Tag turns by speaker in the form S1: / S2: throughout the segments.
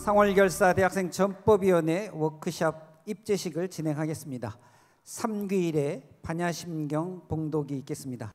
S1: 상월결사 대학생 전법위원회 워크숍 입제식을 진행하겠습니다. 3귀일에 반야심경 봉독이 있겠습니다.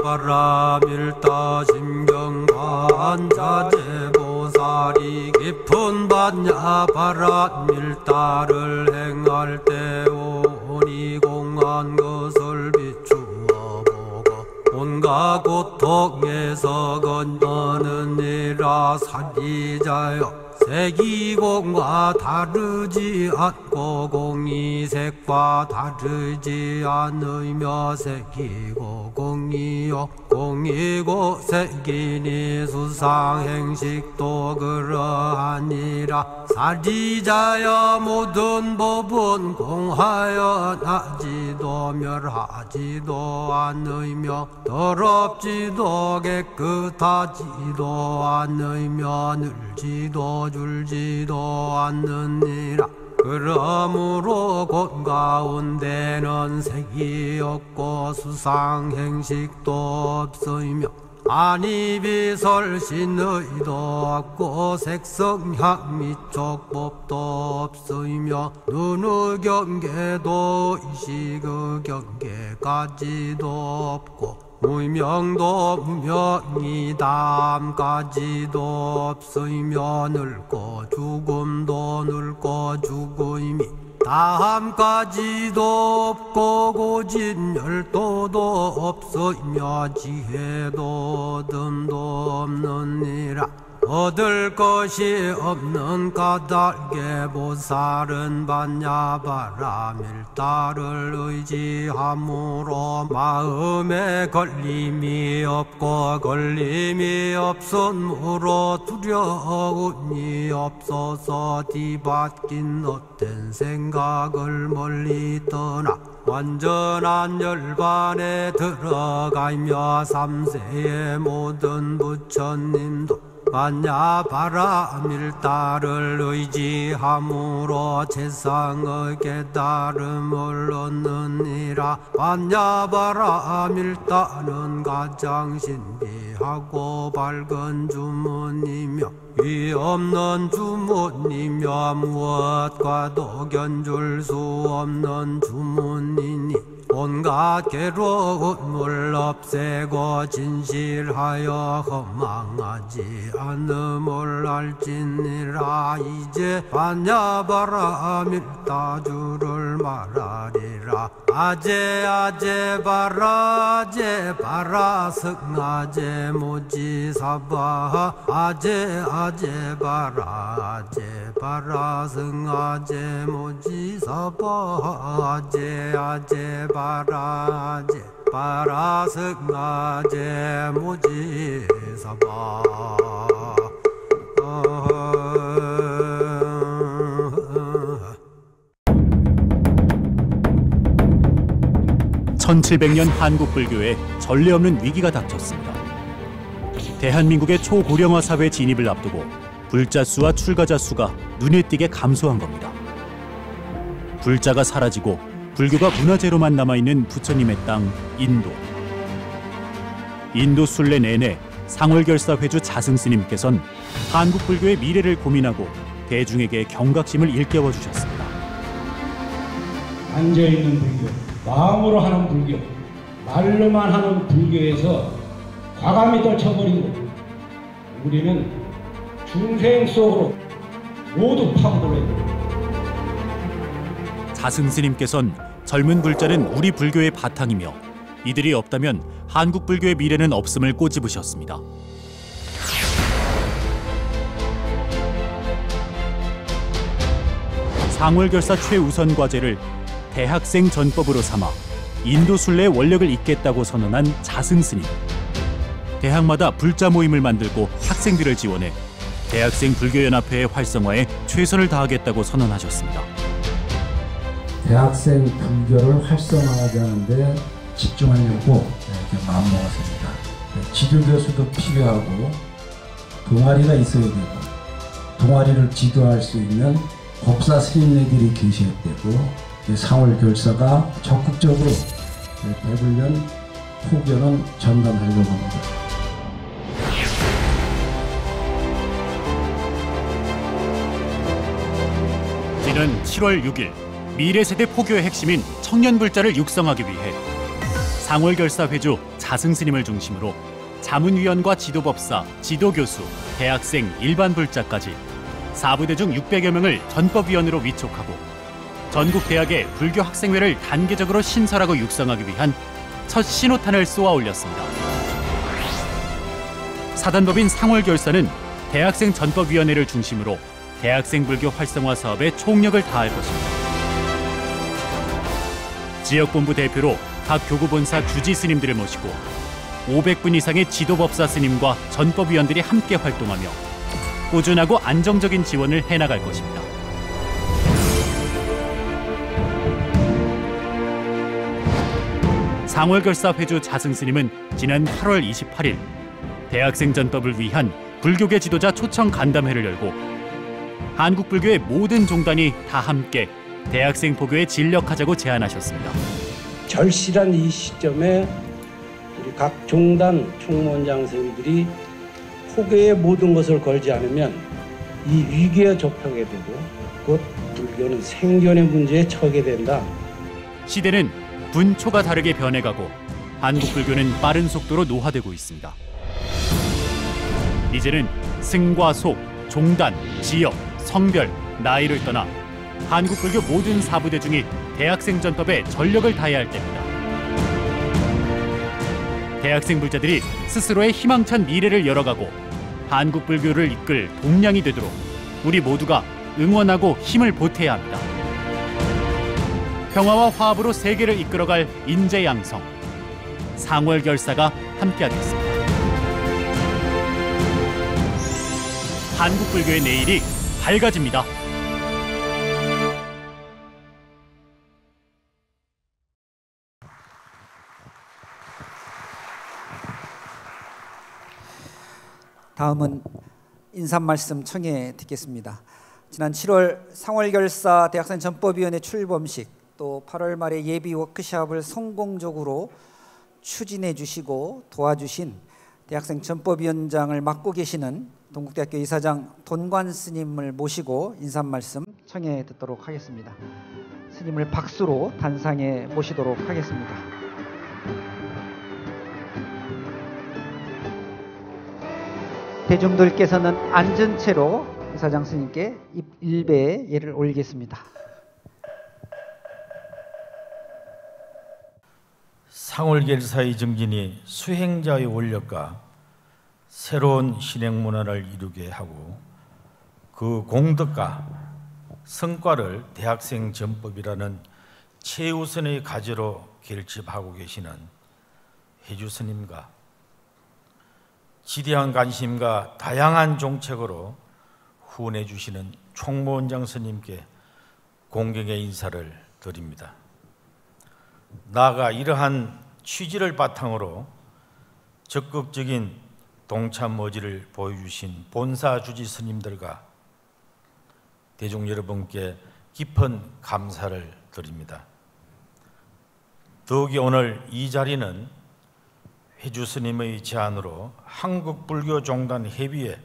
S2: 반야바라밀다 심경반자제보살이 깊은 반야바라밀다를 행할 때 오니 공한 것을 비추어 보고 온갖 고통에서 건너느니라. 사리자여, 색이공과 다르지 않고 공이색과 다르지 않으며 색이고 공이요 공이고 색이니 수상행식도 그러하니라. 사리자여, 모든 법은 공하여 나지도 멸하지도 않으며 더럽지도 깨끗하지도 않으며 늘지도 줄지도 않느니라. 그러므로 곧 가운데는 색이 없고 수상행식도 없으며 안이비설신의도 없고 색성향 미촉법도 없으며 눈의 경계도 의식의 경계까지도 없고 무명도 무명이 다함까지도 없으며 늙고 죽음도 늙고 죽음이 다함까지도 없고 고진열도도 없으며 지혜도 듬도 없느니라. 얻을 것이 없는 까닭에 보살은 반야바라밀다를 의지함으로 마음에 걸림이 없고 걸림이 없으므로 두려움이 없어서 뒤바뀐 헛된 생각을 멀리 떠나 완전한 열반에 들어가며 삼세의 모든 부처님도 반야바라밀다를 의지함으로 세상의 깨달음을 얻느니라. 반야바라밀다는 가장 신비하고 밝은 주문이며 위 없는 주문이며 무엇과도 견줄 수 없는 주문이니 온갖 괴로움을 없애고 진실하여 허망하지 않음을 알지니라. 이제 반야바라밀다주를 말하리라. 아제 아제 바라 아제 바라 승아제 모지사바 아제 아제 바라 아제 바라 승아제 모지사바 아제 아제 바라 아제 바라 승아제 모지사바.
S3: 1700년 한국 불교에 전례 없는 위기가 닥쳤습니다. 대한민국의 초고령화 사회 진입을 앞두고 불자 수와 출가자 수가 눈에 띄게 감소한 겁니다. 불자가 사라지고 불교가 문화재로만 남아있는 부처님의 땅 인도. 인도 순례 내내 상월결사 회주 자승스님께서는 한국 불교의 미래를 고민하고 대중에게 경각심을 일깨워 주셨습니다.
S4: 앉아있는 불교, 마음으로 하는 불교, 말로만 하는 불교에서 과감히 떨쳐버리고 우리는 중생 속으로 모두 파고들어야 됩니다.
S3: 자승스님께서는 젊은 불자는 우리 불교의 바탕이며 이들이 없다면 한국 불교의 미래는 없음을 꼬집으셨습니다. 상월결사 최우선 과제를 대학생 전법으로 삼아 인도 순례의 원력을 잇겠다고 선언한 자승스님. 대학마다 불자 모임을 만들고 학생들을 지원해 대학생 불교연합회의 활성화에 최선을 다하겠다고 선언하셨습니다.
S5: 대학생 불교를 활성화하자는데 집중하려고 이렇게 마음먹었습니다. 지도교수도 필요하고 동아리가 있어야 되고 동아리를 지도할 수 있는 법사 스님네들이 계셔야 되고 상월결사가 적극적으로 대불련 포교는 전담하려고 합니다.
S3: 지난 7월 6일 미래세대 포교의 핵심인 청년불자를 육성하기 위해 상월결사 회주 자승스님을 중심으로 자문위원과 지도법사, 지도교수, 대학생, 일반불자까지 4부대 중 600여 명을 전법위원으로 위촉하고 전국 대학의 불교 학생회를 단계적으로 신설하고 육성하기 위한 첫 신호탄을 쏘아 올렸습니다. 사단법인 상월결사는 대학생 전법위원회를 중심으로 대학생 불교 활성화 사업에 총력을 다할 것입니다. 지역본부 대표로 각 교구본사 주지 스님들을 모시고 500분 이상의 지도법사 스님과 전법위원들이 함께 활동하며 꾸준하고 안정적인 지원을 해나갈 것입니다. 상월결사 회주 자승스님은 지난 8월 28일 대학생 전법을 위한 불교계 지도자 초청 간담회를 열고 한국 불교의 모든 종단이 다 함께 대학생 포교에 진력하자고 제안하셨습니다.
S4: 절실한 이 시점에 우리 각 종단 총무원장 선생님들이 포교의 모든 것을 걸지 않으면 이 위기에 접하게 되고 곧 불교는 생존의 문제에 처하게 된다.
S3: 시대는 분초가 다르게 변해가고 한국 불교는 빠른 속도로 노화되고 있습니다. 이제는 승과 속, 종단, 지역, 성별, 나이를 떠나 한국 불교 모든 사부대 중이 대학생 전법에 전력을 다해야 할 때입니다. 대학생 불자들이 스스로의 희망찬 미래를 열어가고 한국 불교를 이끌 동량이 되도록 우리 모두가 응원하고 힘을 보태야 합니다. 평화와 화합으로 세계를 이끌어갈 인재양성, 상월결사가 함께하겠습니다. 한국 불교의 내일이 밝아집니다.
S1: 다음은 인사말씀 청해 듣겠습니다. 지난 7월 상월결사 대학생 전법위원회 출범식 또 8월 말에 예비 워크숍을 성공적으로 추진해 주시고 도와주신 대학생 전법위원장을 맡고 계시는 동국대학교 이사장 돈관 스님을 모시고 인사말씀 청해 듣도록 하겠습니다. 스님을 박수로 단상에 모시도록 하겠습니다. 대중들께서는 앉은 채로 이사장 스님께 일배의 예를 올리겠습니다.
S6: 상월결사의 정진이 수행자의 원력과 새로운 신행 문화를 이루게 하고 그 공덕과 성과를 대학생 전법이라는 최우선의 과제로 결집하고 계시는 해주 스님과 지대한 관심과 다양한 종책으로 후원해 주시는 총무원장 스님께 공경의 인사를 드립니다. 나아가 이러한 취지를 바탕으로 적극적인 동참 의지를 보여주신 본사 주지 스님들과 대중 여러분께 깊은 감사를 드립니다. 더욱이 오늘 이 자리는 해주 스님의 제안으로 한국불교종단 회의에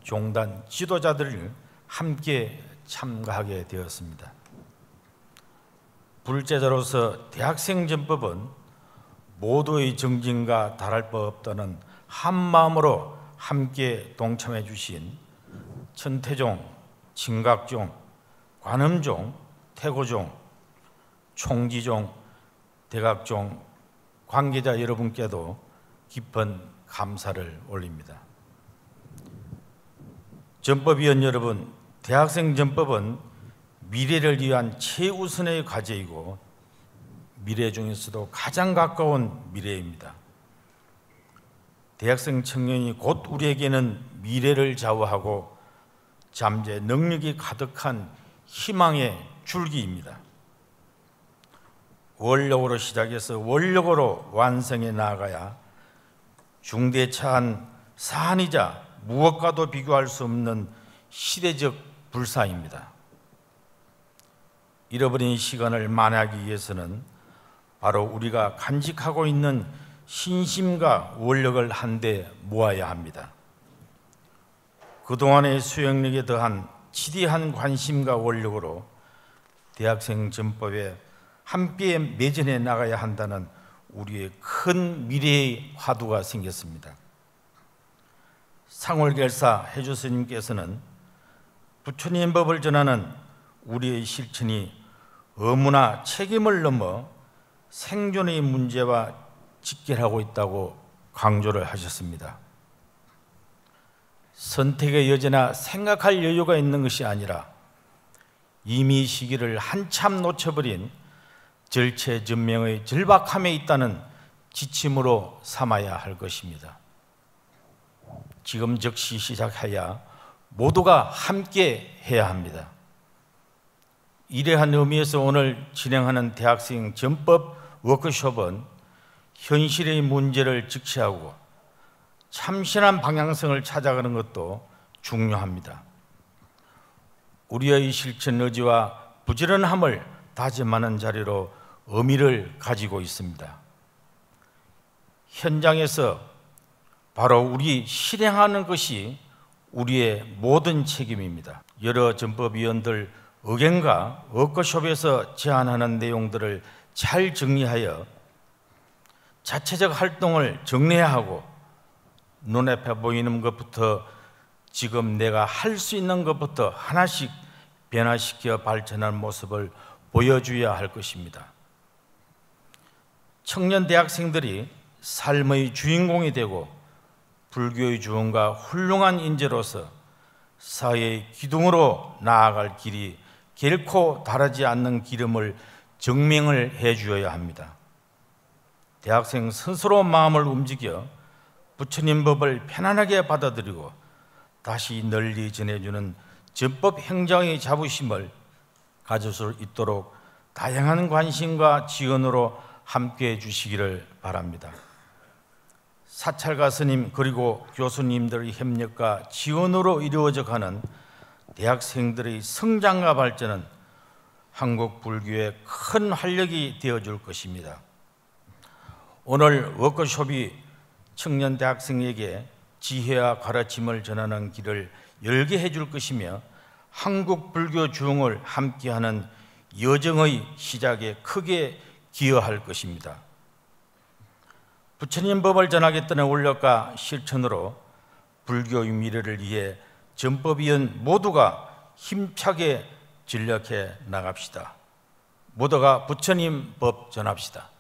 S6: 종단 지도자들을 함께 참가하게 되었습니다. 불제자로서 대학생전법은 모두의 정진과 다를 바 없다는 한마음으로 함께 동참해 주신 천태종, 진각종, 관음종, 태고종, 총지종, 대각종 관계자 여러분께도 깊은 감사를 올립니다. 전법위원 여러분, 대학생 전법은 미래를 위한 최우선의 과제이고 미래 중에서도 가장 가까운 미래입니다. 대학생 청년이 곧 우리에게는 미래를 좌우하고 잠재 능력이 가득한 희망의 줄기입니다. 원력으로 시작해서 원력으로 완성해 나아가야 중대차한 사안이자 무엇과도 비교할 수 없는 시대적 불사입니다. 잃어버린 시간을 만회하기 위해서는 바로 우리가 간직하고 있는 신심과 원력을 한데 모아야 합니다. 그동안의 수행력에 더한 지대한 관심과 원력으로 대학생 전법에 함께 매진해 나가야 한다는 우리의 큰 미래의 화두가 생겼습니다. 상월결사 해주 스님께서는 부처님 법을 전하는 우리의 실천이 의무나 책임을 넘어 생존의 문제와 직결하고 있다고 강조를 하셨습니다. 선택의 여지나 생각할 여유가 있는 것이 아니라 이미 시기를 한참 놓쳐버린 절체절명의 절박함에 있다는 지침으로 삼아야 할 것입니다. 지금 즉시 시작해야 모두가 함께 해야 합니다. 이러한 의미에서 오늘 진행하는 대학생 전법 워크숍은 현실의 문제를 직시하고 참신한 방향성을 찾아가는 것도 중요합니다. 우리의 실천 의지와 부지런함을 다짐하는 자리로 의미를 가지고 있습니다. 현장에서 바로 우리 실행하는 것이 우리의 모든 책임입니다. 여러 전법위원들 의견과 워크숍에서 제안하는 내용들을 잘 정리하여 자체적 활동을 정리해야 하고 눈앞에 보이는 것부터 지금 내가 할 수 있는 것부터 하나씩 변화시켜 발전하는 모습을 보여줘야 할 것입니다. 청년 대학생들이 삶의 주인공이 되고 불교의 주원과 훌륭한 인재로서 사회의 기둥으로 나아갈 길이 결코 다르지 않는 길임을 증명을 해 주어야 합니다. 대학생 스스로 마음을 움직여 부처님 법을 편안하게 받아들이고 다시 널리 전해주는 전법 행정의 자부심을 가질 수 있도록 다양한 관심과 지원으로 함께해 주시기를 바랍니다. 사찰가 스님 그리고 교수님들의 협력과 지원으로 이루어져 가는 대학생들의 성장과 발전은 한국 불교의 큰 활력이 되어줄 것입니다. 오늘 워크숍이 청년 대학생에게 지혜와 가르침을 전하는 길을 열게 해줄 것이며 한국 불교 주흥을 함께하는 여정의 시작에 크게 기여할 것입니다. 부처님 법을 전하겠다는 원력과 실천으로 불교의 미래를 위해 전법위원 모두가 힘차게 전력해 나갑시다. 모두가 부처님 법 전합시다.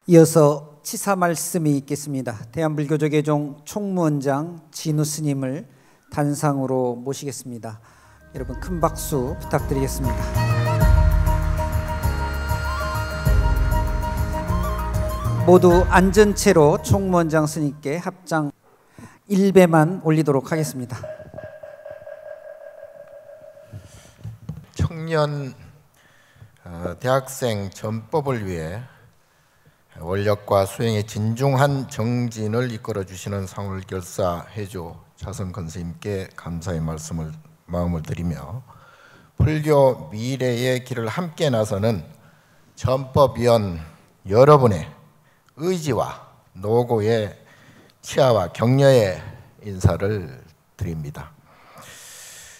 S1: 이어서 치사 말씀이 있겠습니다. 대한불교조계종 총무원장 진우 스님을 단상으로 모시겠습니다. 여러분 큰 박수 부탁드리겠습니다. 모두 앉은 채로 총무원장 스님께 합장 1배만 올리도록 하겠습니다.
S7: 청년 대학생 전법을 위해 원력과 수행의 진중한 정진을 이끌어 주시는 상월결사 해조 차성근 스님께 감사의 말씀을 마음을 드리며 불교 미래의 길을 함께 나서는 전법위원 여러분의 의지와 노고의 치아와 격려의 인사를 드립니다.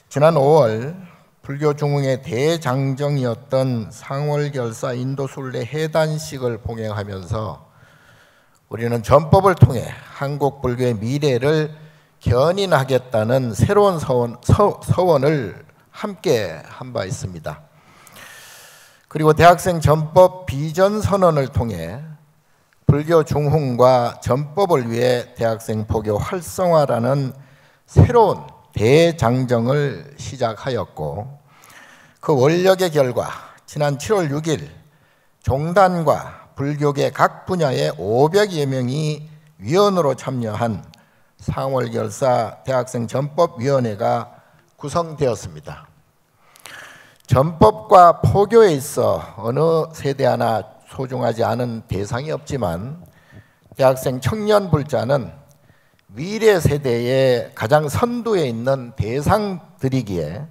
S7: 지난 5월 불교 중흥의 대장정이었던 상월결사 인도순례 해단식을 봉행하면서 우리는 전법을 통해 한국 불교의 미래를 견인하겠다는 새로운 서원을 함께 한 바 있습니다. 그리고 대학생 전법 비전 선언을 통해 불교 중흥과 전법을 위해 대학생 포교 활성화라는 새로운 대장정을 시작하였고, 그 원력의 결과 지난 7월 6일 종단과 불교계 각 분야의 500여 명이 위원으로 참여한 상월결사 대학생 전법위원회가 구성되었습니다. 전법과 포교에 있어 어느 세대 하나 소중하지 않은 대상이 없지만 대학생 청년 불자는 미래 세대의 가장 선두에 있는 대상들이기에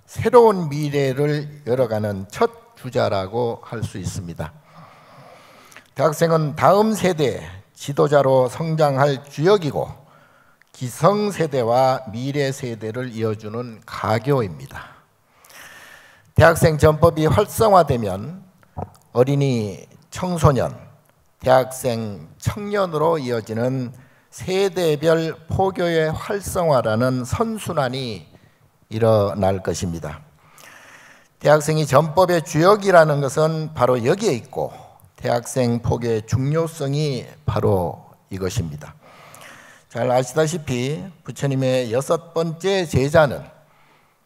S7: 새로운 미래를 열어가는 첫 주자라고 할 수 있습니다. 대학생은 다음 세대의 지도자로 성장할 주역이고 기성세대와 미래세대를 이어주는 가교입니다. 대학생 전법이 활성화되면 어린이, 청소년, 대학생, 청년으로 이어지는 세대별 포교의 활성화라는 선순환이 일어날 것입니다. 대학생이 전법의 주역이라는 것은 바로 여기에 있고 대학생 포교의 중요성이 바로 이것입니다. 잘 아시다시피 부처님의 6번째 제자는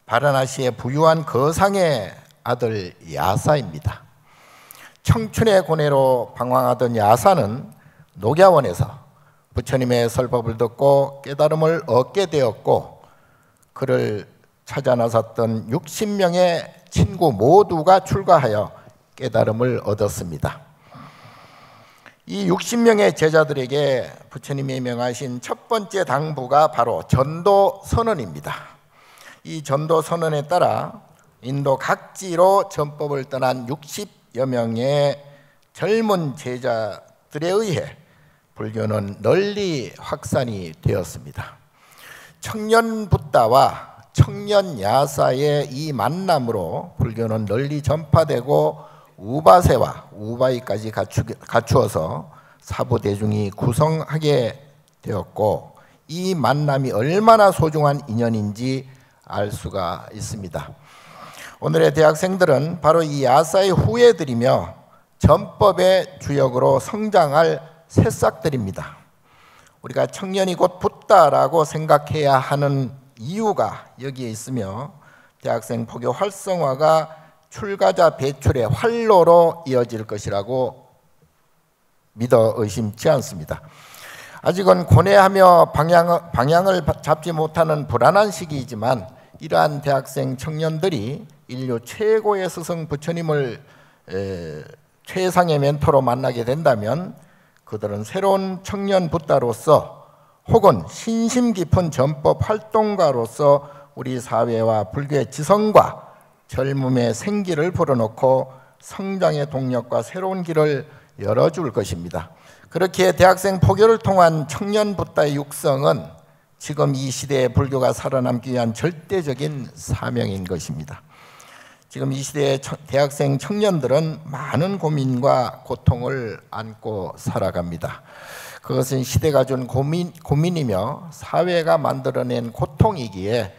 S7: 바라나시의 부유한 거상의 아들 야사입니다. 청춘의 고뇌로 방황하던 야사는 녹야원에서 부처님의 설법을 듣고 깨달음을 얻게 되었고, 그를 찾아 나섰던 60명의 친구 모두가 출가하여 깨달음을 얻었습니다. 이 60명의 제자들에게 부처님이 명하신 첫 번째 당부가 바로 전도선언입니다. 이 전도선언에 따라 인도 각지로 전법을 떠난 60여 명의 젊은 제자들에 의해 불교는 널리 확산이 되었습니다. 청년 붓다와 청년 야사의 이 만남으로 불교는 널리 전파되고 우바세와 우바이까지 갖추어서 사부대중이 구성하게 되었고, 이 만남이 얼마나 소중한 인연인지 알 수가 있습니다. 오늘의 대학생들은 바로 이 야사의 후예들이며 전법의 주역으로 성장할 새싹들입니다. 우리가 청년이 곧 붓다라고 생각해야 하는 이유가 여기에 있으며, 대학생 포교 활성화가 출가자 배출의 활로로 이어질 것이라고 믿어 의심치 않습니다. 아직은 고뇌하며 방향을 잡지 못하는 불안한 시기이지만, 이러한 대학생 청년들이 인류 최고의 스승 부처님을 최상의 멘토로 만나게 된다면 그들은 새로운 청년 붓다로서 혹은 신심 깊은 전법 활동가로서 우리 사회와 불교의 지성과 젊음의 생기를 불어넣고 성장의 동력과 새로운 길을 열어줄 것입니다. 그렇게 대학생 포교를 통한 청년 붓다의 육성은 지금 이 시대의 불교가 살아남기 위한 절대적인 사명인 것입니다. 지금 이 시대의 대학생 청년들은 많은 고민과 고통을 안고 살아갑니다. 그것은 시대가 준 고민이며 사회가 만들어낸 고통이기에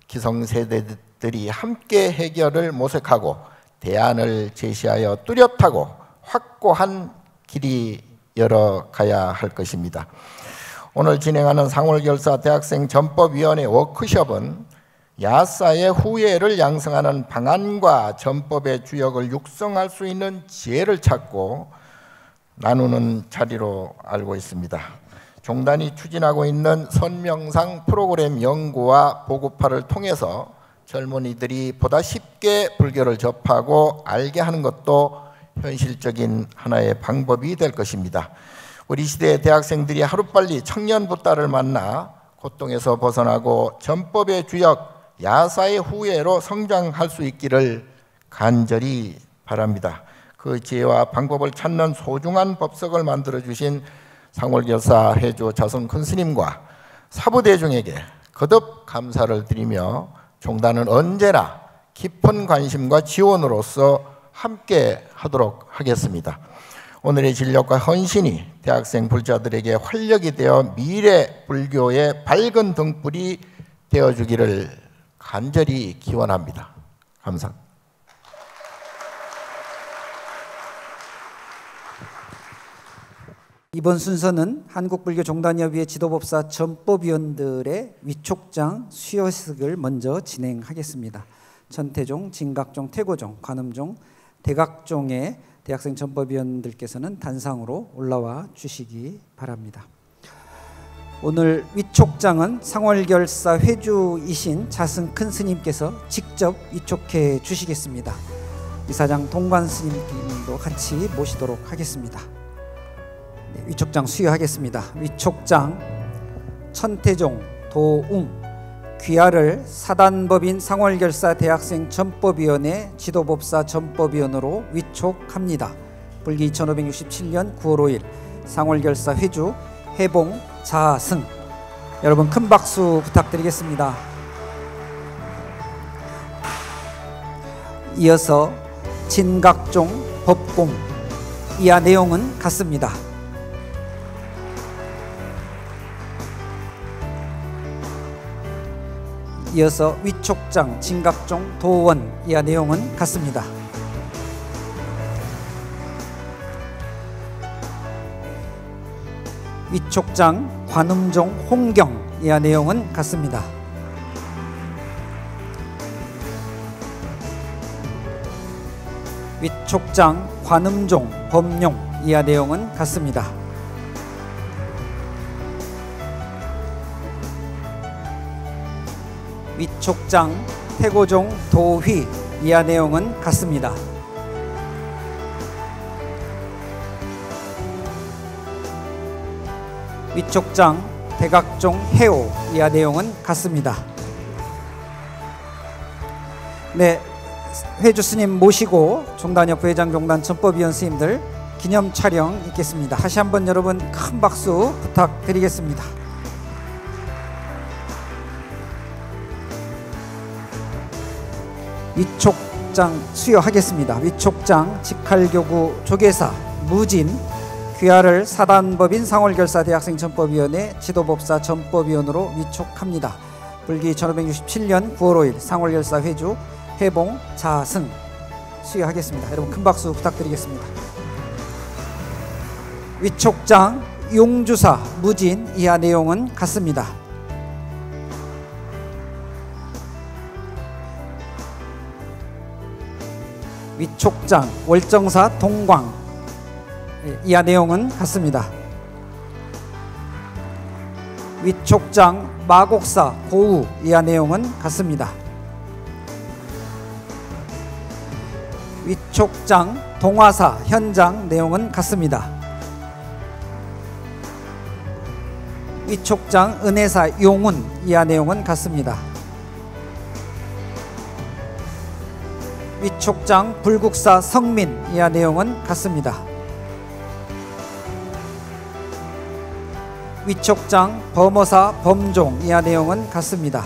S7: 기성세대들이 함께 해결을 모색하고 대안을 제시하여 뚜렷하고 확고한 길이 열어가야 할 것입니다. 오늘 진행하는 상월결사 대학생 전법위원회 워크숍은 야사의 후예를 양성하는 방안과 전법의 주역을 육성할 수 있는 지혜를 찾고 나누는 자리로 알고 있습니다. 종단이 추진하고 있는 선명상 프로그램 연구와 보급화를 통해서 젊은이들이 보다 쉽게 불교를 접하고 알게 하는 것도 현실적인 하나의 방법이 될 것입니다. 우리 시대의 대학생들이 하루빨리 청년 붓다를 만나 고통에서 벗어나고 전법의 주역, 야사의 후예로 성장할 수 있기를 간절히 바랍니다. 그 지혜와 방법을 찾는 소중한 법석을 만들어 주신 상월결사 회주 자성 큰 스님과 사부대중에게 거듭 감사를 드리며 종단은 언제나 깊은 관심과 지원으로서 함께 하도록 하겠습니다. 오늘의 진력과 헌신이 대학생 불자들에게 활력이 되어 미래 불교의 밝은 등불이 되어주기를 간절히 기원합니다. 감사합니다.
S1: 이번 순서는 한국불교종단협의회 지도법사 전법위원들의 위촉장 수여식을 먼저 진행하겠습니다. 천태종, 진각종, 태고종, 관음종, 대각종의 대학생 전법위원들께서는 단상으로 올라와 주시기 바랍니다. 오늘 위촉장은 상월결사 회주이신 자승 큰 스님께서 직접 위촉해 주시겠습니다. 이사장 동관 스님도 같이 모시도록 하겠습니다. 네, 위촉장 수여하겠습니다. 위촉장 천태종, 도웅, 귀하를 사단법인 상월결사 대학생 전법위원회 지도법사 전법위원으로 위촉합니다. 불기 2567년 9월 5일 상월결사 회주 해봉 자승. 여러분 큰 박수 부탁드리겠습니다. 이어서 진각종 법공. 이하 내용은 같습니다. 이어서 위촉장 진각종 도원. 이하 내용은 같습니다. 위촉장 관음종 홍경. 이하 내용은 같습니다. 위촉장 관음종 범용. 이하 내용은 같습니다. 위촉장 태고종 도휘. 이하 내용은 같습니다. 위촉장 대각종 해오. 이하 내용은 같습니다. 네, 회주 스님 모시고 종단협 부회장, 종단 전법위원 스님들 기념 촬영 있겠습니다. 다시 한번 여러분 큰 박수 부탁드리겠습니다. 위촉장 수여하겠습니다. 위촉장 직할교구 조계사 무진 귀하를 사단법인 상월결사 대학생 전법위원회 지도법사 전법위원으로 위촉합니다. 불기 1567년 9월 5일 상월결사 회주 해봉 자승 수여하겠습니다. 여러분 큰 박수 부탁드리겠습니다. 위촉장 용주사 무진. 이하 내용은 같습니다. 위촉장 월정사 동광. 이하 내용은 같습니다. 위촉장 마곡사 고우. 이하 내용은 같습니다. 위촉장 동화사 현장. 내용은 같습니다. 위촉장 은혜사 용운. 이하 내용은 같습니다. 위촉장 불국사 성민. 이하 내용은 같습니다. 위촉장 범어사 범종. 이하 내용은 같습니다.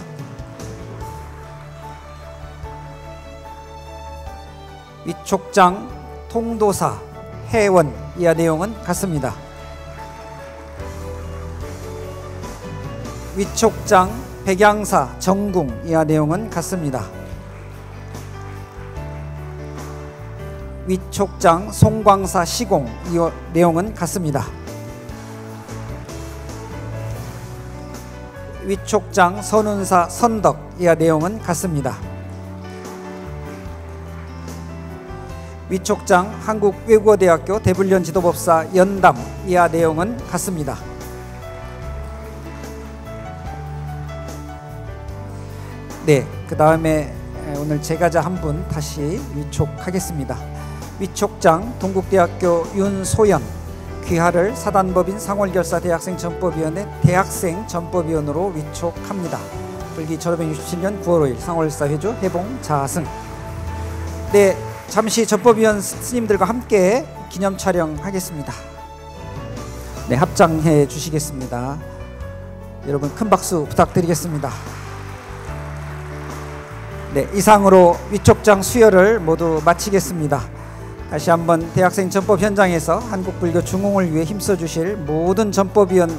S1: 위촉장 통도사 해원. 이하 내용은 같습니다. 위촉장 백양사 정궁. 이하 내용은 같습니다. 위촉장 송광사 시공. 이 내용은 같습니다. 위촉장 선운사 선덕. 이하 내용은 같습니다. 위촉장 한국외국어대학교 대불련 지도법사 연담. 이하 내용은 같습니다. 네, 그 다음에 오늘 제가자 한 분 다시 위촉하겠습니다. 위촉장 동국대학교 윤소연. 귀하를 사단법인 상월결사 대학생 전법위원회 대학생 전법위원으로 위촉합니다. 불기 1567년 9월 5일 상월사 회주 해봉 자승. 네, 잠시 전법위원 스님들과 함께 기념 촬영하겠습니다. 네, 합장해 주시겠습니다. 여러분 큰 박수 부탁드리겠습니다. 네, 이상으로 위촉장 수여를 모두 마치겠습니다. 다시 한번 대학생 전법 현장에서 한국불교 중흥을 위해 힘써 주실 모든 전법위원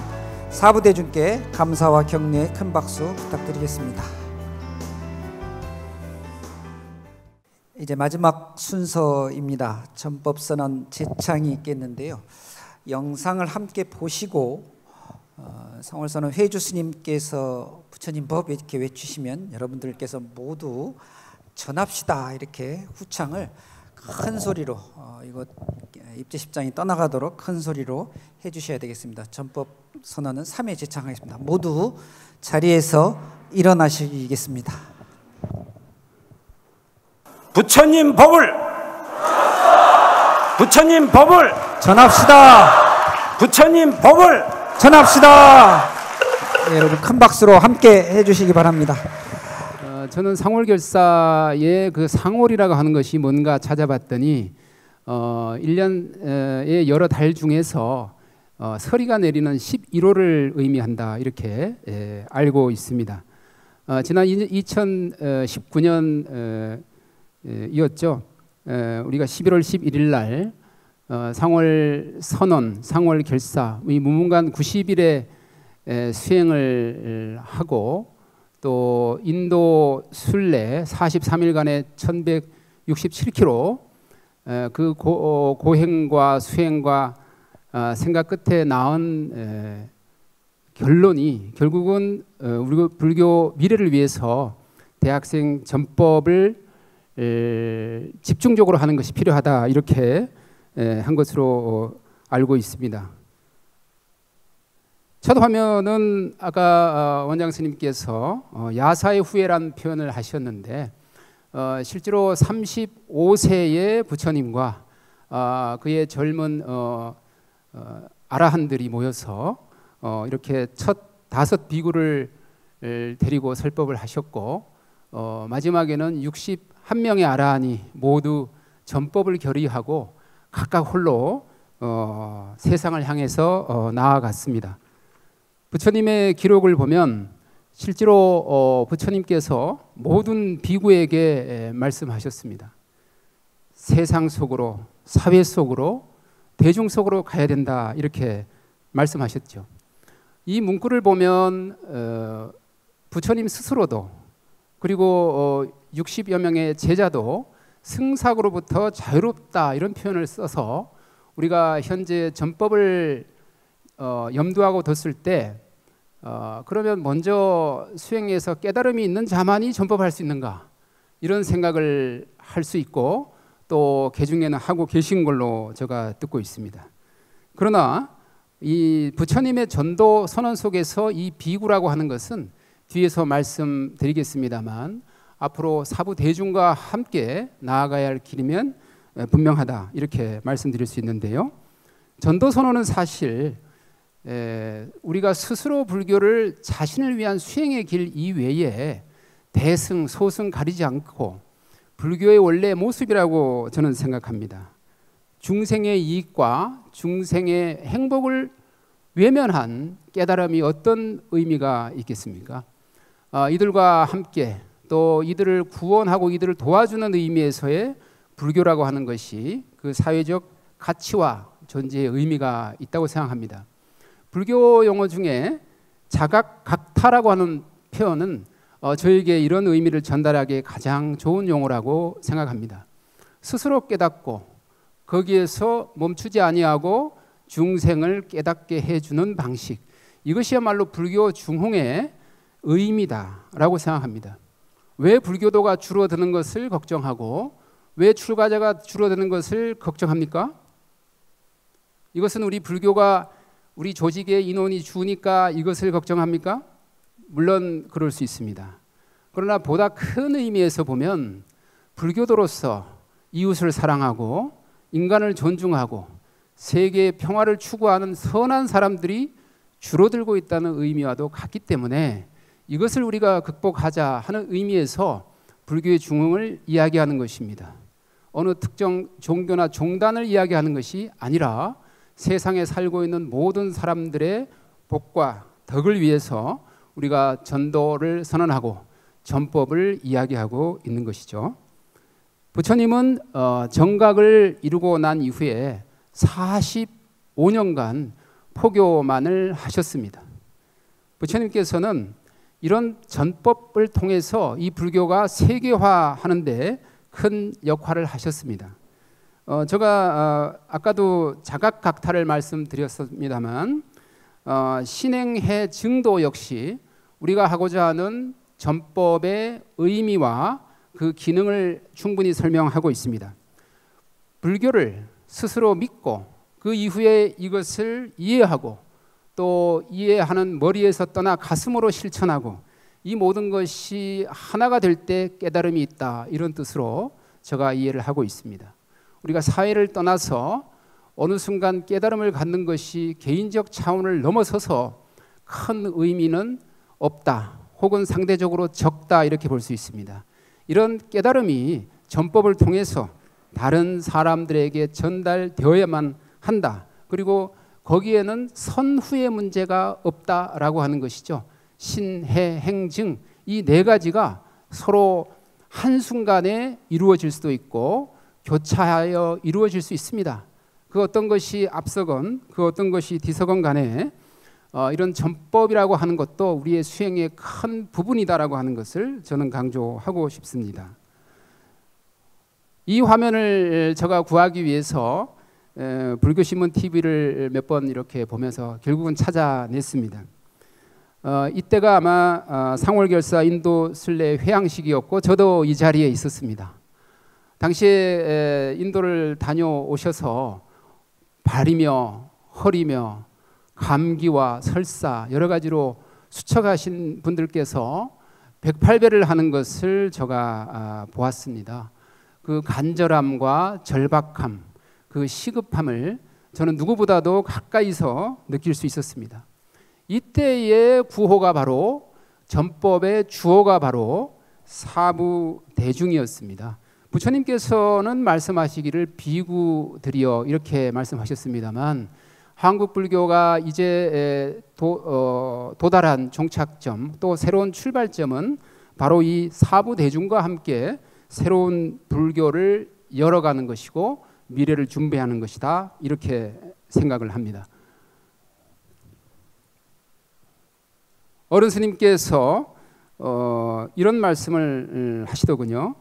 S1: 사부대중께 감사와 격려의 큰 박수 부탁드리겠습니다. 이제 마지막 순서입니다. 전법선언 제창이 있겠는데요. 영상을 함께 보시고 상월선언 회주 스님께서 부처님 법 이렇게 외치시면 여러분들께서 모두 전합시다 이렇게 후창을 큰 소리로 이거 입제십장이 떠나가도록 큰 소리로 해주셔야 되겠습니다. 전법 선언은 3회 제창하겠습니다. 모두 자리에서 일어나시겠습니다.
S8: 부처님 법을
S1: 전합시다.
S8: 부처님 법을
S1: 전합시다. 네, 여러분 큰 박수로 함께 해주시기 바랍니다.
S9: 저는 상월결사의 그 상월이라고 하는 것이 뭔가 찾아봤더니 1년의 여러 달 중에서 서리가 내리는 11호를 의미한다 이렇게 알고 있습니다. 지난 2019년 이었죠. 우리가 11월 11일 날 상월 선언, 상월 결사 이 무문관 90일의 수행을 하고 또 인도 순례 43일간의 1167km 그 고행과 수행과 생각 끝에 나온 결론이 결국은 우리 불교 미래를 위해서 대학생 전법을 집중적으로 하는 것이 필요하다 이렇게 한 것으로 알고 있습니다. 첫 화면은 아까 원장 스님께서 야사의 후예라는 표현을 하셨는데 실제로 35세의 부처님과 그의 젊은 아라한들이 모여서 이렇게 첫 5 비구를 데리고 설법을 하셨고 마지막에는 61명의 아라한이 모두 전법을 결의하고 각각 홀로 세상을 향해서 나아갔습니다. 부처님의 기록을 보면 실제로 부처님께서 모든 비구에게 말씀하셨습니다. 세상 속으로, 사회 속으로, 대중 속으로 가야 된다 이렇게 말씀하셨죠. 이 문구를 보면 부처님 스스로도 그리고 60여 명의 제자도 승삭으로부터 자유롭다 이런 표현을 써서 우리가 현재 전법을 염두하고 뒀을 때 그러면 먼저 수행에서 깨달음이 있는 자만이 전법할 수 있는가 이런 생각을 할 수 있고 또 개중에는 하고 계신 걸로 제가 듣고 있습니다. 그러나 이 부처님의 전도 선언 속에서 이 비구라고 하는 것은 뒤에서 말씀드리겠습니다만 앞으로 사부 대중과 함께 나아가야 할 길이면 분명하다 이렇게 말씀드릴 수 있는데요. 전도 선언은 사실 우리가 스스로 불교를 자신을 위한 수행의 길 이외에 대승, 소승 가리지 않고 불교의 원래 모습이라고 저는 생각합니다. 중생의 이익과 중생의 행복을 외면한 깨달음이 어떤 의미가 있겠습니까? 이들과 함께 또 이들을 구원하고 이들을 도와주는 의미에서의 불교라고 하는 것이 그 사회적 가치와 존재의 의미가 있다고 생각합니다. 불교 용어 중에 자각각타라고 하는 표현은 저에게 이런 의미를 전달하기에 가장 좋은 용어라고 생각합니다. 스스로 깨닫고 거기에서 멈추지 아니하고 중생을 깨닫게 해주는 방식, 이것이야말로 불교 중흥의 의미다라고 생각합니다. 왜 불교도가 줄어드는 것을 걱정하고 왜 출가자가 줄어드는 것을 걱정합니까? 이것은 우리 불교가 우리 조직의 인원이 주니까 이것을 걱정합니까? 물론 그럴 수 있습니다. 그러나 보다 큰 의미에서 보면 불교도로서 이웃을 사랑하고 인간을 존중하고 세계의 평화를 추구하는 선한 사람들이 줄어들고 있다는 의미와도 같기 때문에 이것을 우리가 극복하자 하는 의미에서 불교의 중흥을 이야기하는 것입니다. 어느 특정 종교나 종단을 이야기하는 것이 아니라 세상에 살고 있는 모든 사람들의 복과 덕을 위해서 우리가 전도를 선언하고 전법을 이야기하고 있는 것이죠. 부처님은 정각을 이루고 난 이후에 45년간 포교만을 하셨습니다. 부처님께서는 이런 전법을 통해서 이 불교가 세계화하는데 큰 역할을 하셨습니다. 제가 아까도 자각각탈을 말씀드렸습니다만 신행해 증도 역시 우리가 하고자 하는 전법의 의미와 그 기능을 충분히 설명하고 있습니다. 불교를 스스로 믿고 그 이후에 이것을 이해하고 또 이해하는 머리에서 떠나 가슴으로 실천하고 이 모든 것이 하나가 될 때 깨달음이 있다, 이런 뜻으로 제가 이해를 하고 있습니다. 우리가 사회를 떠나서 어느 순간 깨달음을 갖는 것이 개인적 차원을 넘어서서 큰 의미는 없다, 혹은 상대적으로 적다, 이렇게 볼 수 있습니다. 이런 깨달음이 전법을 통해서 다른 사람들에게 전달되어야만 한다. 그리고 거기에는 선후의 문제가 없다라고 하는 것이죠. 신해 행증, 이 네 가지가 서로 한순간에 이루어질 수도 있고 교차하여 이루어질 수 있습니다. 그 어떤 것이 앞서건 그 어떤 것이 뒤서건 간에 이런 전법이라고 하는 것도 우리의 수행의 큰 부분이다라고 하는 것을 저는 강조하고 싶습니다. 이 화면을 제가 구하기 위해서 불교신문 TV를 몇 번 이렇게 보면서 결국은 찾아냈습니다. 이때가 아마 상월결사 인도 순례 회양식이었고 저도 이 자리에 있었습니다. 당시에 인도를 다녀오셔서 발이며 허리며 감기와 설사 여러 가지로 수척하신 분들께서 108배를 하는 것을 제가 보았습니다. 그 간절함과 절박함, 그 시급함을 저는 누구보다도 가까이서 느낄 수 있었습니다. 이때의 구호가 바로 전법의 주어가 바로 사부대중이었습니다. 부처님께서는 말씀하시기를 비구들이여 이렇게 말씀하셨습니다만 한국 불교가 이제 도달한 종착점 또 새로운 출발점은 바로 이 사부대중과 함께 새로운 불교를 열어가는 것이고 미래를 준비하는 것이다, 이렇게 생각을 합니다. 어른 스님께서 이런 말씀을 하시더군요.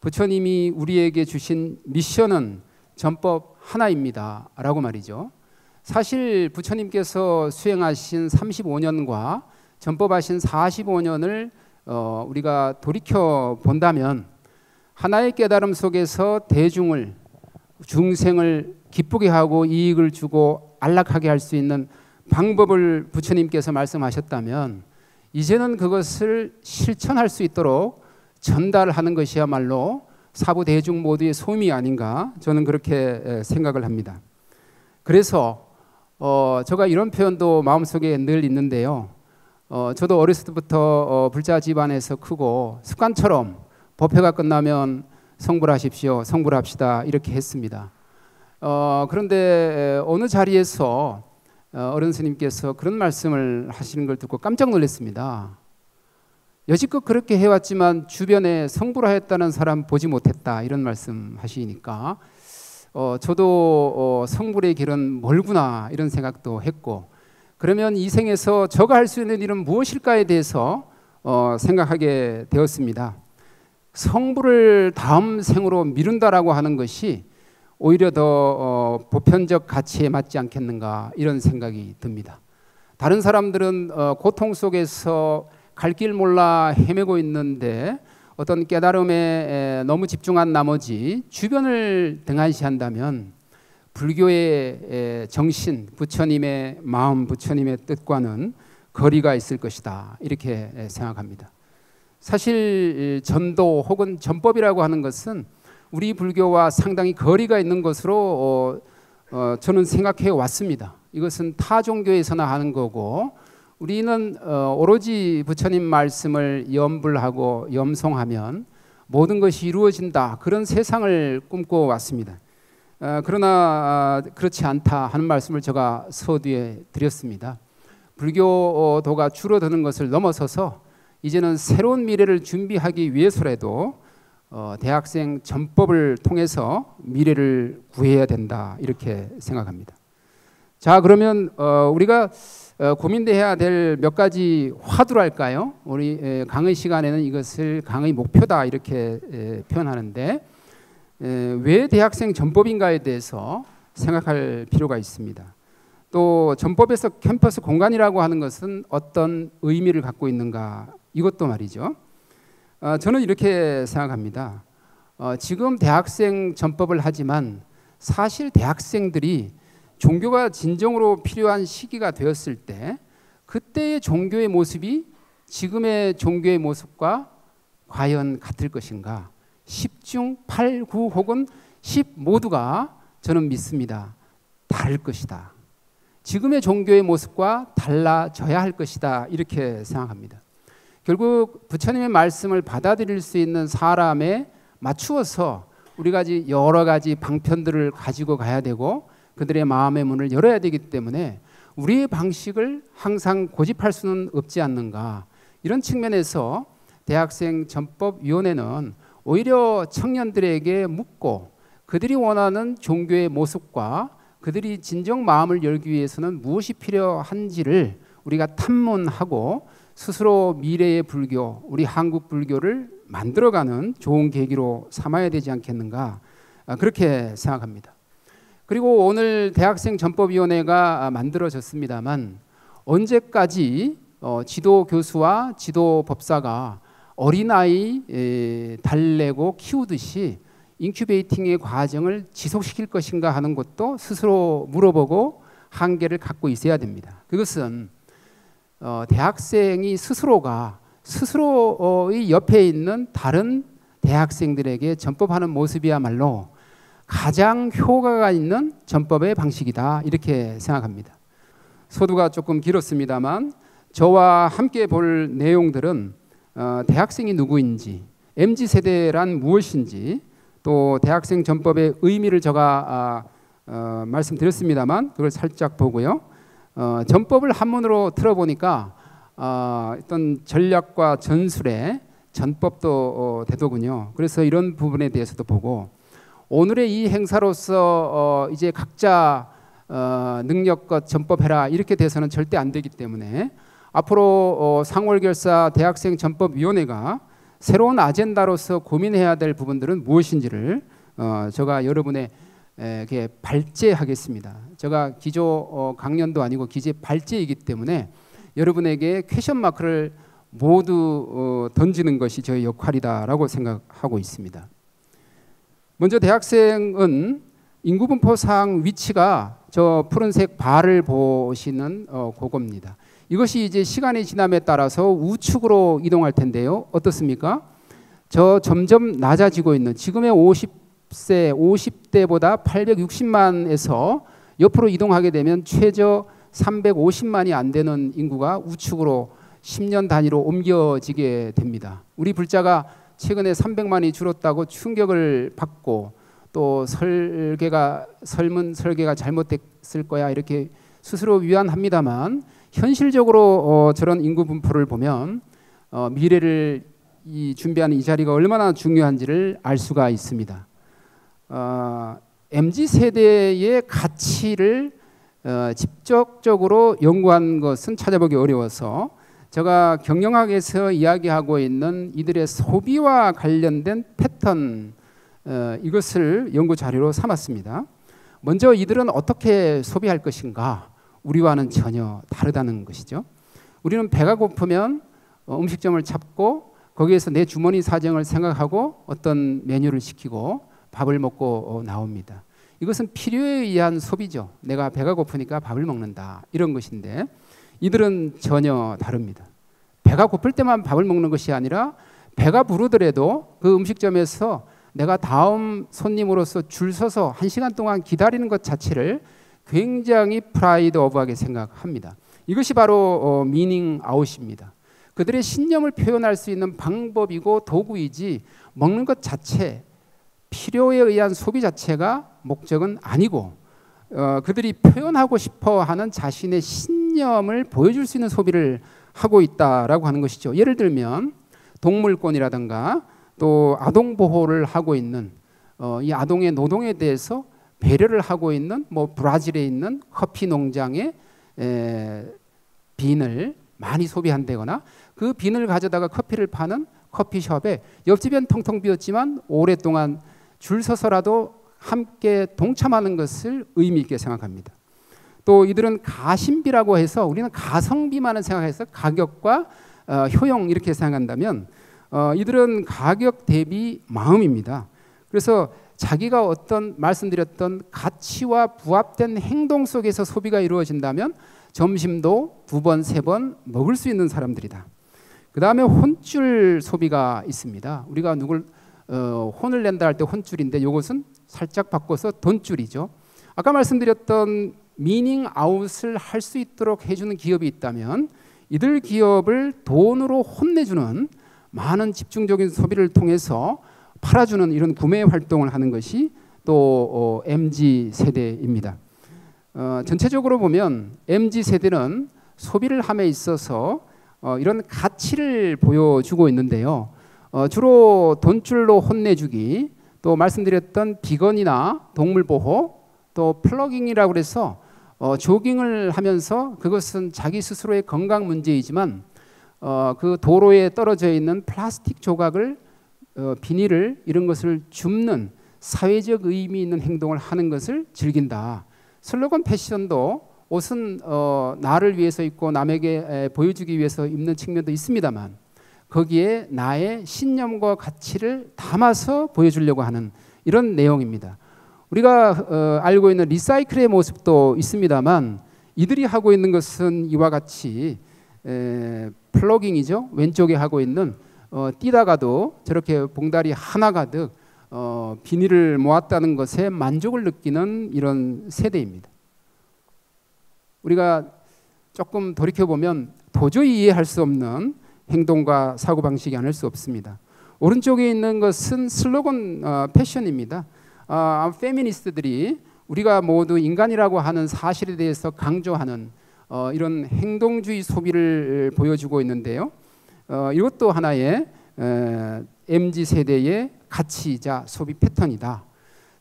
S9: 부처님이 우리에게 주신 미션은 전법 하나입니다 라고 말이죠. 사실 부처님께서 수행하신 35년과 전법하신 45년을 우리가 돌이켜 본다면 하나의 깨달음 속에서 대중을, 중생을 기쁘게 하고 이익을 주고 안락하게 할 수 있는 방법을 부처님께서 말씀하셨다면 이제는 그것을 실천할 수 있도록 전달하는 것이야말로 사부 대중 모두의 소임이 아닌가, 저는 그렇게 생각을 합니다. 그래서 제가 이런 표현도 마음속에 늘 있는데요. 저도 어렸을 때부터 불자 집안에서 크고 습관처럼 법회가 끝나면 성불 하십시오, 성불 합시다, 이렇게 했습니다. 그런데 어느 자리에서 어른 스님께서 그런 말씀을 하시는 걸 듣고 깜짝 놀랐습니다. 여지껏 그렇게 해왔지만 주변에 성불하였다는 사람 보지 못했다, 이런 말씀 하시니까 저도 성불의 길은 멀구나, 이런 생각도 했고, 그러면 이 생에서 저가 할 수 있는 일은 무엇일까에 대해서 생각하게 되었습니다. 성불을 다음 생으로 미룬다라고 하는 것이 오히려 더 보편적 가치에 맞지 않겠는가, 이런 생각이 듭니다. 다른 사람들은 고통 속에서 갈 길 몰라 헤매고 있는데 어떤 깨달음에 너무 집중한 나머지 주변을 등한시한다면 불교의 정신, 부처님의 마음, 부처님의 뜻과는 거리가 있을 것이다, 이렇게 생각합니다. 사실 전도 혹은 전법이라고 하는 것은 우리 불교와 상당히 거리가 있는 것으로 저는 생각해 왔습니다. 이것은 타 종교에서나 하는 거고 우리는 오로지 부처님 말씀을 염불하고 염송하면 모든 것이 이루어진다, 그런 세상을 꿈꿔왔습니다. 그러나 그렇지 않다 하는 말씀을 제가 서두에 드렸습니다. 불교도가 줄어드는 것을 넘어서서 이제는 새로운 미래를 준비하기 위해서라도 대학생 전법을 통해서 미래를 구해야 된다, 이렇게 생각합니다. 자, 그러면 우리가 고민해야 될 몇 가지 화두랄까요? 우리 강의 시간에는 이것을 강의 목표다 이렇게 표현하는데, 왜 대학생 전법인가에 대해서 생각할 필요가 있습니다. 또 전법에서 캠퍼스 공간이라고 하는 것은 어떤 의미를 갖고 있는가, 이것도 말이죠. 저는 이렇게 생각합니다. 지금 대학생 전법을 하지만 사실 대학생들이 종교가 진정으로 필요한 시기가 되었을 때 그때의 종교의 모습이 지금의 종교의 모습과 과연 같을 것인가? 10중 8, 9 혹은 10 모두가 저는 믿습니다. 다를 것이다. 지금의 종교의 모습과 달라져야 할 것이다, 이렇게 생각합니다. 결국 부처님의 말씀을 받아들일 수 있는 사람에 맞추어서 우리가 여러 가지 방편들을 가지고 가야 되고 그들의 마음의 문을 열어야 되기 때문에 우리의 방식을 항상 고집할 수는 없지 않는가. 이런 측면에서 대학생 전법위원회는 오히려 청년들에게 묻고 그들이 원하는 종교의 모습과 그들이 진정 마음을 열기 위해서는 무엇이 필요한지를 우리가 탐문하고 스스로 미래의 불교, 우리 한국 불교를 만들어가는 좋은 계기로 삼아야 되지 않겠는가, 그렇게 생각합니다. 그리고 오늘 대학생 전법위원회가 만들어졌습니다만 언제까지 지도 교수와 지도 법사가 어린아이 달래고 키우듯이 인큐베이팅의 과정을 지속시킬 것인가 하는 것도 스스로 물어보고 한계를 갖고 있어야 됩니다. 그것은 대학생이 스스로의 옆에 있는 다른 대학생들에게 전법하는 모습이야말로 가장 효과가 있는 전법의 방식이다, 이렇게 생각합니다. 소두가 조금 길었습니다만 저와 함께 볼 내용들은 대학생이 누구인지, MZ세대란 무엇인지, 또 대학생 전법의 의미를 제가 말씀드렸습니다만 그걸 살짝 보고요. 전법을 한문으로 틀어보니까 어떤 전략과 전술의 전법도 되더군요. 그래서 이런 부분에 대해서도 보고, 오늘의 이 행사로서 이제 각자 능력껏 전법해라 이렇게 돼서는 절대 안 되기 때문에 앞으로 상월결사 대학생 전법위원회가 새로운 아젠다로서 고민해야 될 부분들은 무엇인지를 제가 여러분에게 발제하겠습니다. 제가 기조 강연도 아니고 기재 발제이기 때문에 여러분에게 퀘션 마크를 모두 던지는 것이 저의 역할이다라고 생각하고 있습니다. 먼저 대학생은 인구분포상 위치가 저 푸른색 바를 보시는 그겁니다. 이것이 이제 시간이 지남에 따라서 우측으로 이동할 텐데요. 어떻습니까? 저 점점 낮아지고 있는 지금의 50대보다 860만에서 옆으로 이동하게 되면 최저 350만이 안 되는 인구가 우측으로 10년 단위로 옮겨지게 됩니다. 우리 불자가 최근에 300만이 줄었다고 충격을 받고 또 설문 설계가 잘못됐을 거야 이렇게 스스로 위안합니다만 현실적으로 저런 인구 분포를 보면 미래를 준비하는 이 자리가 얼마나 중요한지를 알 수가 있습니다. MZ세대의 가치를 직접적으로 연구한 것은 찾아보기 어려워서 제가 경영학에서 이야기하고 있는 이들의 소비와 관련된 패턴, 이것을 연구 자료로 삼았습니다. 먼저 이들은 어떻게 소비할 것인가, 우리와는 전혀 다르다는 것이죠. 우리는 배가 고프면 음식점을 찾고 거기에서 내 주머니 사정을 생각하고 어떤 메뉴를 시키고 밥을 먹고 나옵니다. 이것은 필요에 의한 소비죠. 내가 배가 고프니까 밥을 먹는다, 이런 것인데 이들은 전혀 다릅니다. 배가 고플 때만 밥을 먹는 것이 아니라 배가 부르더라도 그 음식점에서 내가 다음 손님으로서 줄 서서 1시간 동안 기다리는 것 자체를 굉장히 프라이드 오브하게 생각합니다. 이것이 바로 미닝 아웃입니다. 그들의 신념을 표현할 수 있는 방법이고 도구이지 먹는 것 자체, 필요에 의한 소비 자체가 목적은 아니고 그들이 표현하고 싶어하는 자신의 신념을 보여줄 수 있는 소비를 하고 있다라고 하는 것이죠. 예를 들면 동물권이라든가 또 아동 보호를 하고 있는 이 아동의 노동에 대해서 배려를 하고 있는 뭐 브라질에 있는 커피 농장의 빈을 많이 소비한다거나 그 빈을 가져다가 커피를 파는 커피숍에 옆집엔 텅텅 비었지만 오랫동안 줄 서서라도 함께 동참하는 것을 의미 있게 생각합니다. 또 이들은 가심비라고 해서 우리는 가성비만을 생각해서 가격과 효용 이렇게 생각한다면 이들은 가격 대비 마음입니다. 그래서 자기가 어떤 말씀드렸던 가치와 부합된 행동 속에서 소비가 이루어진다면 점심도 2번, 3번 먹을 수 있는 사람들이다. 그 다음에 혼줄 소비가 있습니다. 우리가 누굴 혼을 낸다 할 때 혼줄인데 이것은 살짝 바꿔서 돈줄이죠. 아까 말씀드렸던 미닝 아웃을 할 수 있도록 해주는 기업이 있다면 이들 기업을 돈으로 혼내주는 많은 집중적인 소비를 통해서 팔아주는 이런 구매 활동을 하는 것이 또 MZ 세대입니다. 전체적으로 보면 MZ 세대는 소비를 함에 있어서 이런 가치를 보여주고 있는데요. 주로 돈줄로 혼내주기, 또 말씀드렸던 비건이나 동물보호, 또 플러깅이라고 해서 조깅을 하면서 그것은 자기 스스로의 건강 문제이지만 그 도로에 떨어져 있는 플라스틱 조각을 비닐을 이런 것을 줍는 사회적 의미 있는 행동을 하는 것을 즐긴다. 슬로건 패션도 옷은 나를 위해서 입고 남에게 보여주기 위해서 입는 측면도 있습니다만 거기에 나의 신념과 가치를 담아서 보여주려고 하는 이런 내용입니다. 우리가 알고 있는 리사이클의 모습도 있습니다만 이들이 하고 있는 것은 이와 같이 플러깅이죠. 왼쪽에 하고 있는 뛰다가도 저렇게 봉다리 하나 가득 비닐을 모았다는 것에 만족을 느끼는 이런 세대입니다. 우리가 조금 돌이켜보면 도저히 이해할 수 없는 행동과 사고방식이 아닐 수 없습니다. 오른쪽에 있는 것은 슬로건 패션입니다. 페미니스트들이 우리가 모두 인간이라고 하는 사실에 대해서 강조하는 이런 행동주의 소비를 보여주고 있는데요. 이것도 하나의 MZ 세대의 가치이자 소비 패턴이다.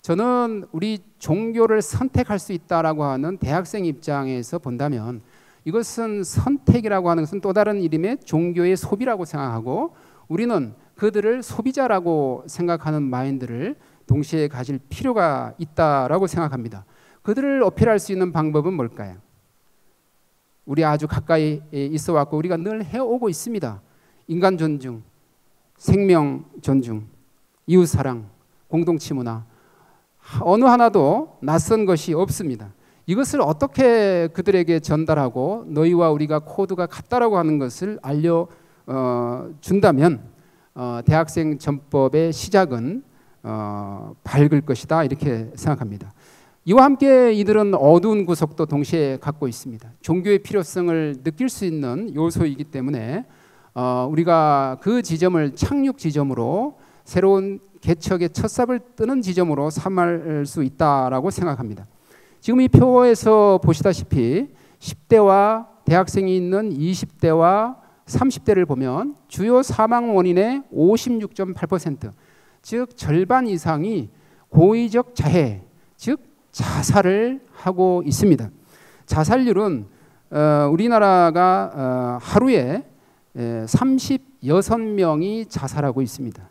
S9: 저는 우리 종교를 선택할 수 있다라고 하는 대학생 입장에서 본다면 이것은 선택이라고 하는 것은 또 다른 이름의 종교의 소비라고 생각하고 우리는 그들을 소비자라고 생각하는 마인드를 동시에 가질 필요가 있다라고 생각합니다. 그들을 어필할 수 있는 방법은 뭘까요? 우리 아주 가까이 있어 왔고 우리가 늘 해오고 있습니다. 인간 존중, 생명 존중, 이웃 사랑, 공동체 문화 어느 하나도 낯선 것이 없습니다. 이것을 어떻게 그들에게 전달하고 너희와 우리가 코드가 같다라고 하는 것을 알려준다면 대학생 전법의 시작은 밝을 것이다 이렇게 생각합니다. 이와 함께 이들은 어두운 구석도 동시에 갖고 있습니다. 종교의 필요성을 느낄 수 있는 요소이기 때문에 우리가 그 지점을 착륙 지점으로 새로운 개척의 첫삽을 뜨는 지점으로 삼을 수 있다라고 생각합니다. 지금 이 표에서 보시다시피 10대와 대학생이 있는 20대와 30대를 보면 주요 사망 원인의 56.8%, 즉 절반 이상이 고의적 자해, 즉 자살을 하고 있습니다. 자살률은 우리나라가 하루에 36명이 자살하고 있습니다.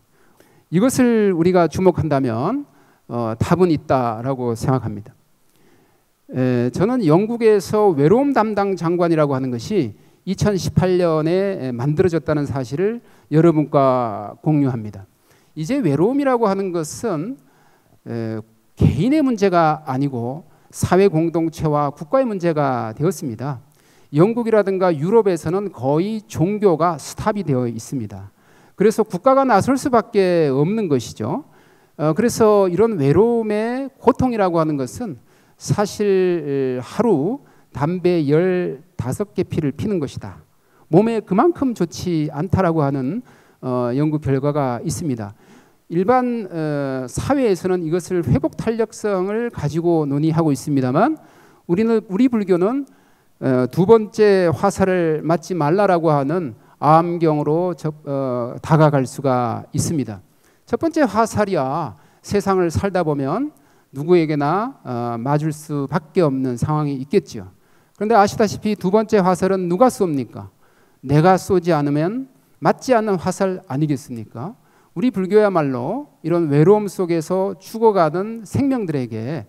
S9: 이것을 우리가 주목한다면 답은 있다라고 생각합니다. 저는 영국에서 외로움 담당 장관이라고 하는 것이 2018년에 만들어졌다는 사실을 여러분과 공유합니다. 이제 외로움이라고 하는 것은 개인의 문제가 아니고 사회 공동체와 국가의 문제가 되었습니다. 영국이라든가 유럽에서는 거의 종교가 스탑이 되어 있습니다. 그래서 국가가 나설 수밖에 없는 것이죠. 그래서 이런 외로움의 고통이라고 하는 것은 사실 하루 담배 15개 피를 피는 것이다. 몸에 그만큼 좋지 않다라고 하는 연구 결과가 있습니다. 일반 사회에서는 이것을 회복 탄력성을 가지고 논의하고 있습니다만 우리 불교는 두 번째 화살을 맞지 말라라고 하는 암경으로 다가갈 수가 있습니다. 첫 번째 화살이야 세상을 살다 보면 누구에게나 맞을 수밖에 없는 상황이 있겠죠. 그런데 아시다시피 두 번째 화살은 누가 쏩니까? 내가 쏘지 않으면 맞지 않는 화살 아니겠습니까? 우리 불교야말로 이런 외로움 속에서 죽어가는 생명들에게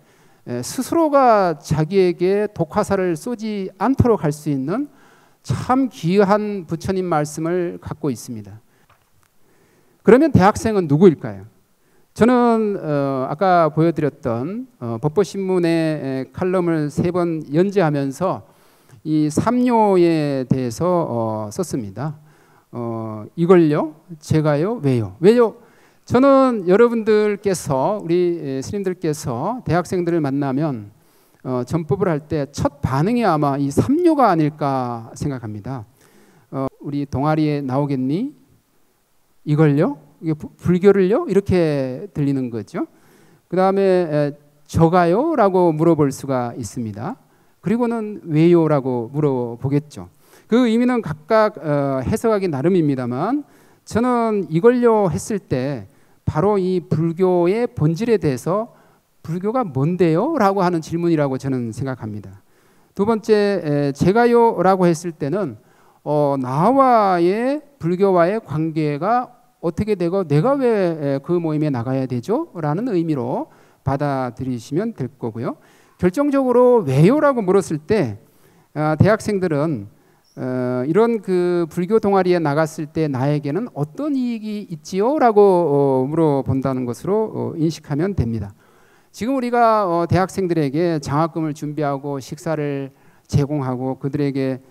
S9: 스스로가 자기에게 독화살을 쏘지 않도록 할 수 있는 참 귀한 부처님 말씀을 갖고 있습니다. 그러면 대학생은 누구일까요? 저는 아까 보여드렸던 법보신문의 칼럼을 3번 연재하면서 이 삼요에 대해서 썼습니다. 이걸요? 제가요? 왜요? 왜요? 저는 여러분들께서 우리 스님들께서 대학생들을 만나면 전법을 할 때 첫 반응이 아마 이 삼요가 아닐까 생각합니다. 우리 동아리에 나오겠니? 이걸요? 이게 불교를요? 이렇게 들리는 거죠. 그 다음에 저가요? 라고 물어볼 수가 있습니다. 그리고는 왜요? 라고 물어보겠죠. 그 의미는 각각 해석하기 나름입니다만 저는 이걸요 했을 때 바로 이 불교의 본질에 대해서 불교가 뭔데요? 라고 하는 질문이라고 저는 생각합니다. 두 번째 제가요 라고 했을 때는 나와의 불교와의 관계가 어떻게 되고 내가 왜 그 모임에 나가야 되죠? 라는 의미로 받아들이시면 될 거고요. 결정적으로 왜요라고 물었을 때 대학생들은 이런 그 불교 동아리에 나갔을 때 나에게는 어떤 이익이 있지요? 라고 물어본다는 것으로 인식하면 됩니다. 지금 우리가 대학생들에게 장학금을 준비하고 식사를 제공하고 그들에게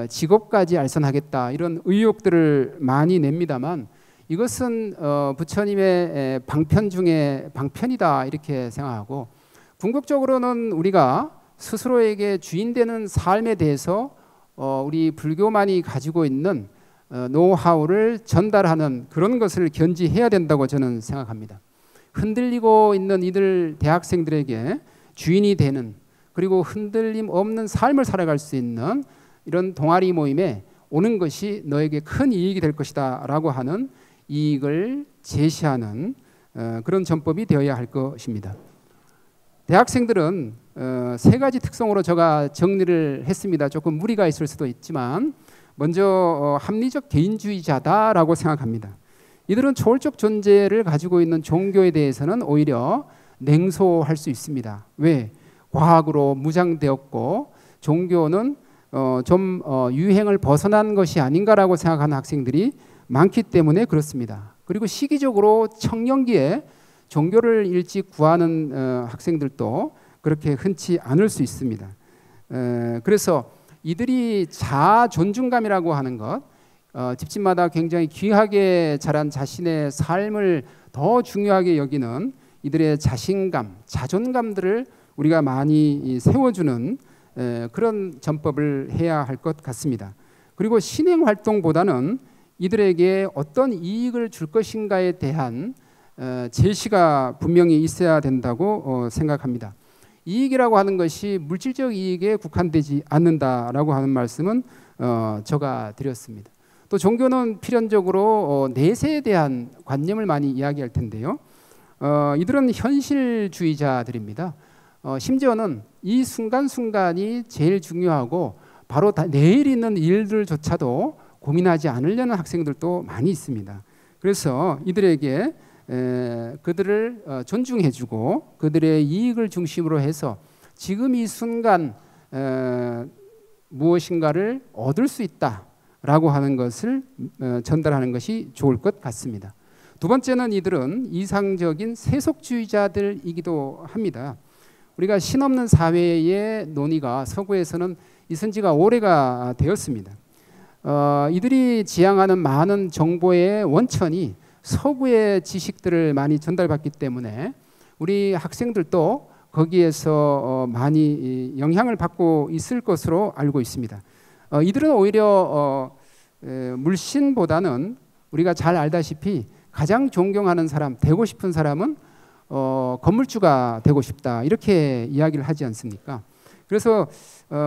S9: 직업까지 알선하겠다 이런 의욕들을 많이 냅니다만 이것은 부처님의 방편 중에 방편이다 이렇게 생각하고 궁극적으로는 우리가 스스로에게 주인 되는 삶에 대해서 우리 불교만이 가지고 있는 노하우를 전달하는 그런 것을 견지해야 된다고 저는 생각합니다. 흔들리고 있는 이들 대학생들에게 주인이 되는 그리고 흔들림 없는 삶을 살아갈 수 있는 이런 동아리 모임에 오는 것이 너에게 큰 이익이 될 것이다 라고 하는 이익을 제시하는 그런 전법이 되어야 할 것입니다. 대학생들은 3가지 특성으로 제가 정리를 했습니다. 조금 무리가 있을 수도 있지만 먼저 합리적 개인주의자다라고 생각합니다. 이들은 초월적 존재를 가지고 있는 종교에 대해서는 오히려 냉소할 수 있습니다. 왜? 과학으로 무장되었고 종교는 좀 유행을 벗어난 것이 아닌가라고 생각하는 학생들이 많기 때문에 그렇습니다. 그리고 시기적으로 청년기에 종교를 일찍 구하는 학생들도 그렇게 흔치 않을 수 있습니다. 그래서 이들이 자아 존중감이라고 하는 것, 집집마다 굉장히 귀하게 자란 자신의 삶을 더 중요하게 여기는 이들의 자신감, 자존감들을 우리가 많이 세워주는 그런 전법을 해야 할 것 같습니다. 그리고 신행 활동보다는 이들에게 어떤 이익을 줄 것인가에 대한 제시가 분명히 있어야 된다고 생각합니다. 이익이라고 하는 것이 물질적 이익에 국한되지 않는다라고 하는 말씀은 제가 드렸습니다. 또 종교는 필연적으로 내세에 대한 관념을 많이 이야기할 텐데요. 이들은 현실주의자들입니다. 심지어는 이 순간순간이 제일 중요하고 바로 내일 있는 일들조차도 고민하지 않으려는 학생들도 많이 있습니다. 그래서 이들에게 그들을 존중해주고 그들의 이익을 중심으로 해서 지금 이 순간 무엇인가를 얻을 수 있다라고 하는 것을 전달하는 것이 좋을 것 같습니다. 두 번째는 이들은 이상적인 세속주의자들이기도 합니다. 우리가 신없는 사회의 논의가 서구에서는 있은 지가 오래가 되었습니다. 이들이 지향하는 많은 정보의 원천이 서구의 지식들을 많이 전달받기 때문에 우리 학생들도 거기에서 많이 영향을 받고 있을 것으로 알고 있습니다. 이들은 오히려 물신보다는 우리가 잘 알다시피 가장 존경하는 사람, 되고 싶은 사람은 건물주가 되고 싶다 이렇게 이야기를 하지 않습니까? 그래서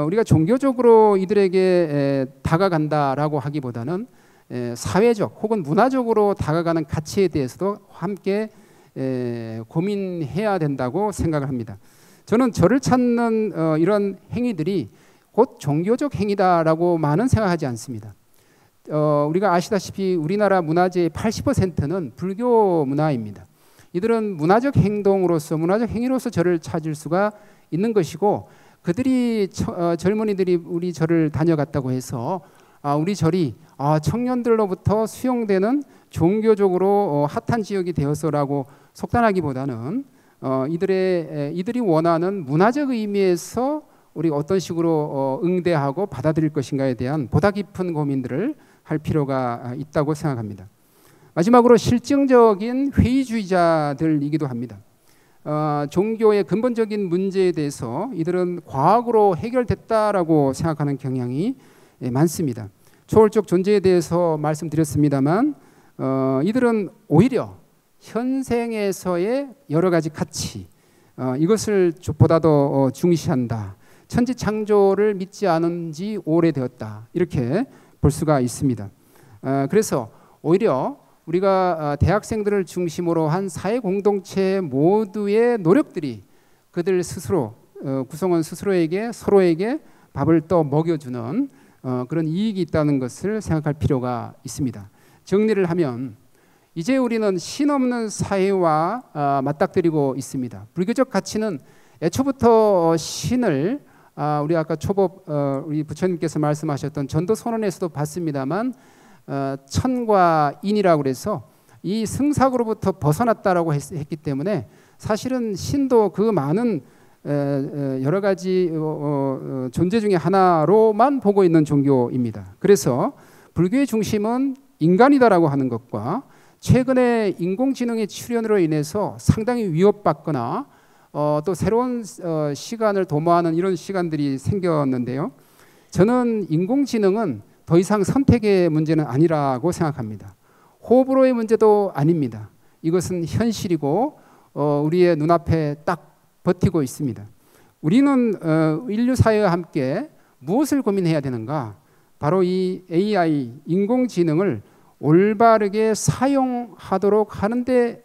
S9: 우리가 종교적으로 이들에게 다가간다라고 하기보다는 사회적 혹은 문화적으로 다가가는 가치에 대해서도 함께 고민해야 된다고 생각을 합니다. 저는 저를 찾는 이런 행위들이 곧 종교적 행위다라고만은 생각하지 않습니다. 우리가 아시다시피 우리나라 문화재의 80%는 불교 문화입니다. 이들은 문화적 행동으로서, 문화적 행위로서 저를 찾을 수가 있는 것이고, 그들이 젊은이들이 우리 절을 다녀갔다고 해서 우리 절이 청년들로부터 수용되는 종교적으로 핫한 지역이 되어서라고 속단하기보다는 이들이 원하는 문화적 의미에서 우리가 어떤 식으로 응대하고 받아들일 것인가에 대한 보다 깊은 고민들을 할 필요가 있다고 생각합니다. 마지막으로 실증적인 회의주의자들이기도 합니다. 종교의 근본적인 문제에 대해서 이들은 과학으로 해결됐다라고 생각하는 경향이 많습니다. 초월적 존재에 대해서 말씀드렸습니다만 이들은 오히려 현생에서의 여러 가지 가치, 이것을 보다 더 중시한다. 천지 창조를 믿지 않은 지 오래되었다. 이렇게 볼 수가 있습니다. 그래서 오히려 우리가 대학생들을 중심으로 한 사회 공동체 모두의 노력들이 그들 스스로, 구성원 스스로에게 서로에게 밥을 또 먹여주는 그런 이익이 있다는 것을 생각할 필요가 있습니다. 정리를 하면 이제 우리는 신 없는 사회와 맞닥뜨리고 있습니다. 불교적 가치는 애초부터 신을 우리 아까 초법 우리 부처님께서 말씀하셨던 전도 선언에서도 봤습니다만 천과 인이라고 그래서 이 승삭으로부터 벗어났다라고 했기 때문에 사실은 신도 그 많은 여러 가지 존재 중에 하나로만 보고 있는 종교입니다. 그래서 불교의 중심은 인간이다라고 하는 것과 최근에 인공지능의 출현으로 인해서 상당히 위협받거나 또 새로운 시간을 도모하는 이런 시간들이 생겼는데요. 저는 인공지능은 더 이상 선택의 문제는 아니라고 생각합니다. 호불호의 문제도 아닙니다. 이것은 현실이고 우리의 눈앞에 딱 버티고 있습니다. 우리는 인류 사회와 함께 무엇을 고민해야 되는가? 바로 이 AI, 인공지능을 올바르게 사용하도록 하는데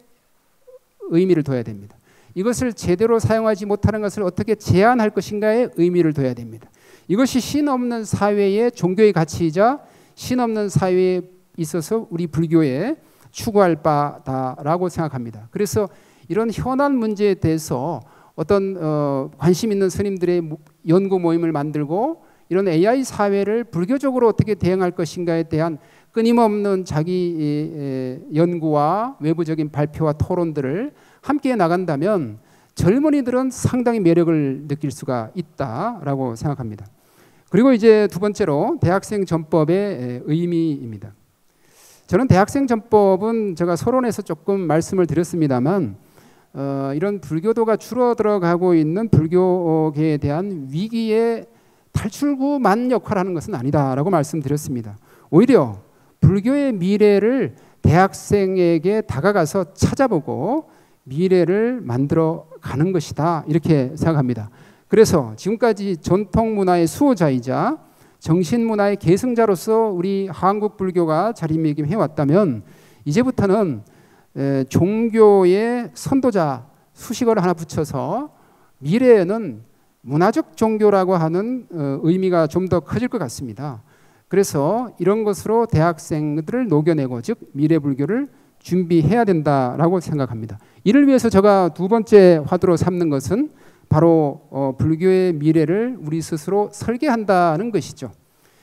S9: 의미를 둬야 됩니다. 이것을 제대로 사용하지 못하는 것을 어떻게 제한할 것인가에 의미를 둬야 됩니다. 이것이 신 없는 사회의 종교의 가치이자 신 없는 사회에 있어서 우리 불교에 추구할 바다라고 생각합니다. 그래서 이런 현안 문제에 대해서 어떤 관심 있는 스님들의 연구 모임을 만들고 이런 AI 사회를 불교적으로 어떻게 대응할 것인가에 대한 끊임없는 자기 연구와 외부적인 발표와 토론들을 함께 나간다면 젊은이들은 상당히 매력을 느낄 수가 있다라고 생각합니다. 그리고 이제 두 번째로 대학생 전법의 의미입니다. 저는 대학생 전법은 제가 서론에서 조금 말씀을 드렸습니다만 이런 불교도가 줄어들어가고 있는 불교계에 대한 위기의 탈출구만 역할하는 것은 아니다라고 말씀드렸습니다. 오히려 불교의 미래를 대학생에게 다가가서 찾아보고 미래를 만들어 가는 것이다 이렇게 생각합니다. 그래서 지금까지 전통 문화의 수호자이자 정신 문화의 계승자로서 우리 한국 불교가 자리매김해 왔다면 이제부터는 종교의 선도자 수식어를 하나 붙여서 미래에는 문화적 종교라고 하는 의미가 좀 더 커질 것 같습니다. 그래서 이런 것으로 대학생들을 녹여내고 즉 미래 불교를 준비해야 된다라고 생각합니다. 이를 위해서 제가 두 번째 화두로 삼는 것은 바로 불교의 미래를 우리 스스로 설계한다는 것이죠.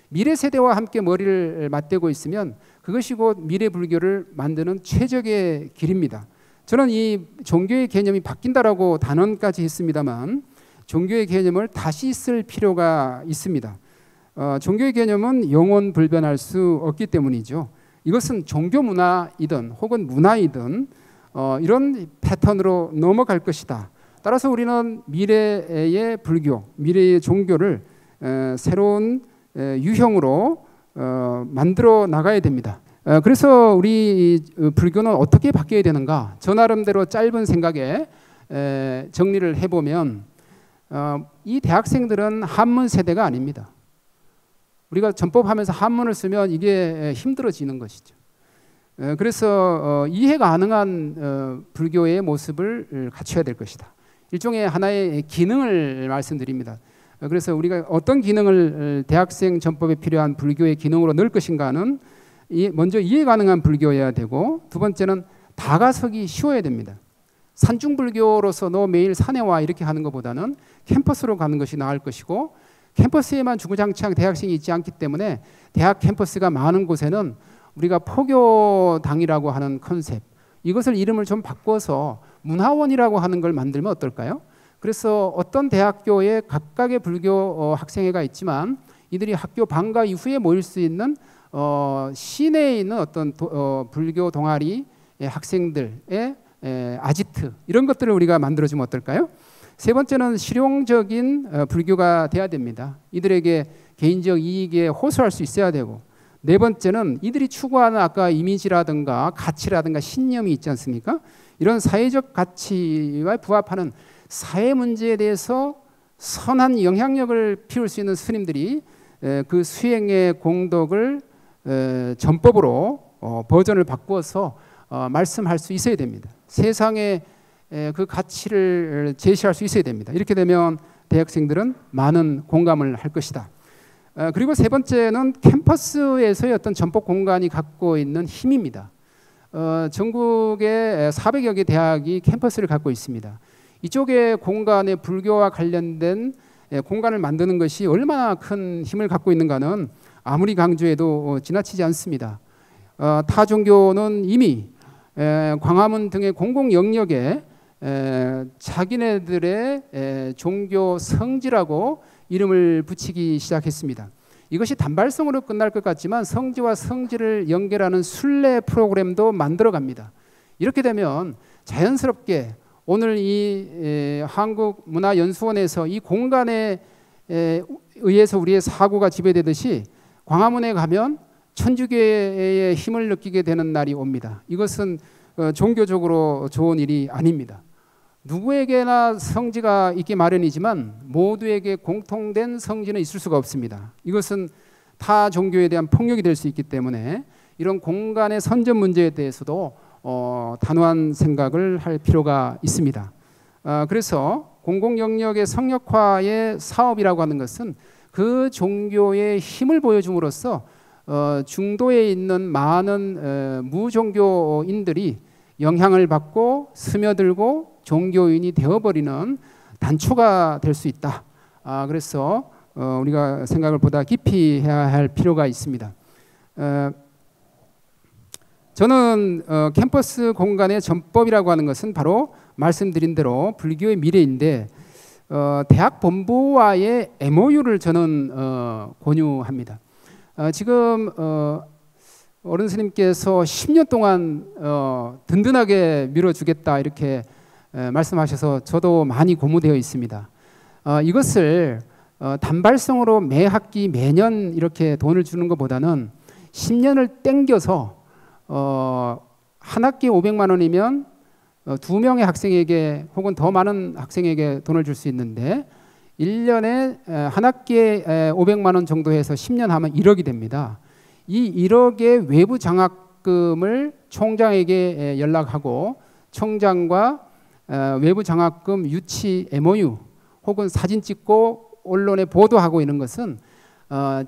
S9: 미래 세대와 함께 머리를 맞대고 있으면 그것이 곧 미래 불교를 만드는 최적의 길입니다. 저는 이 종교의 개념이 바뀐다라고 단언까지 했습니다만 종교의 개념을 다시 쓸 필요가 있습니다. 종교의 개념은 영원 불변할 수 없기 때문이죠. 이것은 종교 문화이든 혹은 문화이든 이런 패턴으로 넘어갈 것이다. 따라서 우리는 미래의 불교, 미래의 종교를 새로운 유형으로 만들어 나가야 됩니다. 그래서 우리 불교는 어떻게 바뀌어야 되는가? 저 나름대로 짧은 생각에 정리를 해보면 이 대학생들은 한문 세대가 아닙니다. 우리가 전법하면서 한문을 쓰면 이게 힘들어지는 것이죠. 그래서 이해 가능한 불교의 모습을 갖춰야 될 것이다. 일종의 하나의 기능을 말씀드립니다. 그래서 우리가 어떤 기능을 대학생 전법에 필요한 불교의 기능으로 넣을 것인가는 먼저 이해 가능한 불교여야 되고, 두 번째는 다가서기 쉬워야 됩니다. 산중불교로서 너 매일 산에 와 이렇게 하는 것보다는 캠퍼스로 가는 것이 나을 것이고, 캠퍼스에만 주구장창 대학생이 있지 않기 때문에 대학 캠퍼스가 많은 곳에는 우리가 포교당이라고 하는 컨셉, 이것을 이름을 좀 바꿔서 문화원이라고 하는 걸 만들면 어떨까요? 그래서 어떤 대학교에 각각의 불교 학생회가 있지만 이들이 학교 방과 이후에 모일 수 있는 시내에 있는 어떤 불교 동아리 학생들의 아지트, 이런 것들을 우리가 만들어주면 어떨까요? 세 번째는 실용적인 불교가 돼야 됩니다. 이들에게 개인적 이익에 호소할 수 있어야 되고, 네 번째는 이들이 추구하는 아까 이미지라든가 가치라든가 신념이 있지 않습니까? 이런 사회적 가치와 부합하는 사회 문제에 대해서 선한 영향력을 피울 수 있는 스님들이 그 수행의 공덕을 전법으로 버전을 바꾸어서 말씀할 수 있어야 됩니다. 세상에 그 가치를 제시할 수 있어야 됩니다. 이렇게 되면 대학생들은 많은 공감을 할 것이다. 그리고 세 번째는 캠퍼스에서의 어떤 전법 공간이 갖고 있는 힘입니다. 전국에 400여 개 대학이 캠퍼스를 갖고 있습니다. 이쪽의 공간에 불교와 관련된 공간을 만드는 것이 얼마나 큰 힘을 갖고 있는가는 아무리 강조해도 지나치지 않습니다. 타 종교는 이미 광화문 등의 공공 영역에 자기네들의 종교 성지라고 이름을 붙이기 시작했습니다. 이것이 단발성으로 끝날 것 같지만 성지와 성지를 연결하는 순례 프로그램도 만들어갑니다. 이렇게 되면 자연스럽게 오늘 이 한국문화연수원에서 이 공간에 의해서 우리의 사고가 지배되듯이 광화문에 가면 천주교의 힘을 느끼게 되는 날이 옵니다. 이것은 종교적으로 좋은 일이 아닙니다. 누구에게나 성지가 있기 마련이지만 모두에게 공통된 성지는 있을 수가 없습니다. 이것은 타 종교에 대한 폭력이 될 수 있기 때문에 이런 공간의 선전 문제에 대해서도 단호한 생각을 할 필요가 있습니다. 그래서 공공 영역의 성역화의 사업이라고 하는 것은 그 종교의 힘을 보여줌으로써 중도에 있는 많은 무종교인들이 영향을 받고 스며들고 종교인이 되어버리는 단초가 될 수 있다. 그래서 우리가 생각을 보다 깊이 해야 할 필요가 있습니다. 저는 캠퍼스 공간의 전법이라고 하는 것은 바로 말씀드린 대로 불교의 미래인데, 대학 본부와의 MOU를 저는 권유합니다. 지금 어른 스님께서 10년 동안 든든하게 밀어주겠다 이렇게 말씀하셔서 저도 많이 고무되어 있습니다. 이것을 단발성으로 매 학기 매년 이렇게 돈을 주는 것보다는 10년을 땡겨서 한 학기에 500만 원이면 2명의 학생에게 혹은 더 많은 학생에게 돈을 줄 수 있는데 1년에 한 학기에 500만 원 정도 해서 10년 하면 1억이 됩니다. 이 1억의 외부 장학금을 총장에게 연락하고 총장과 외부 장학금 유치 MOU 혹은 사진 찍고 언론에 보도하고 있는 것은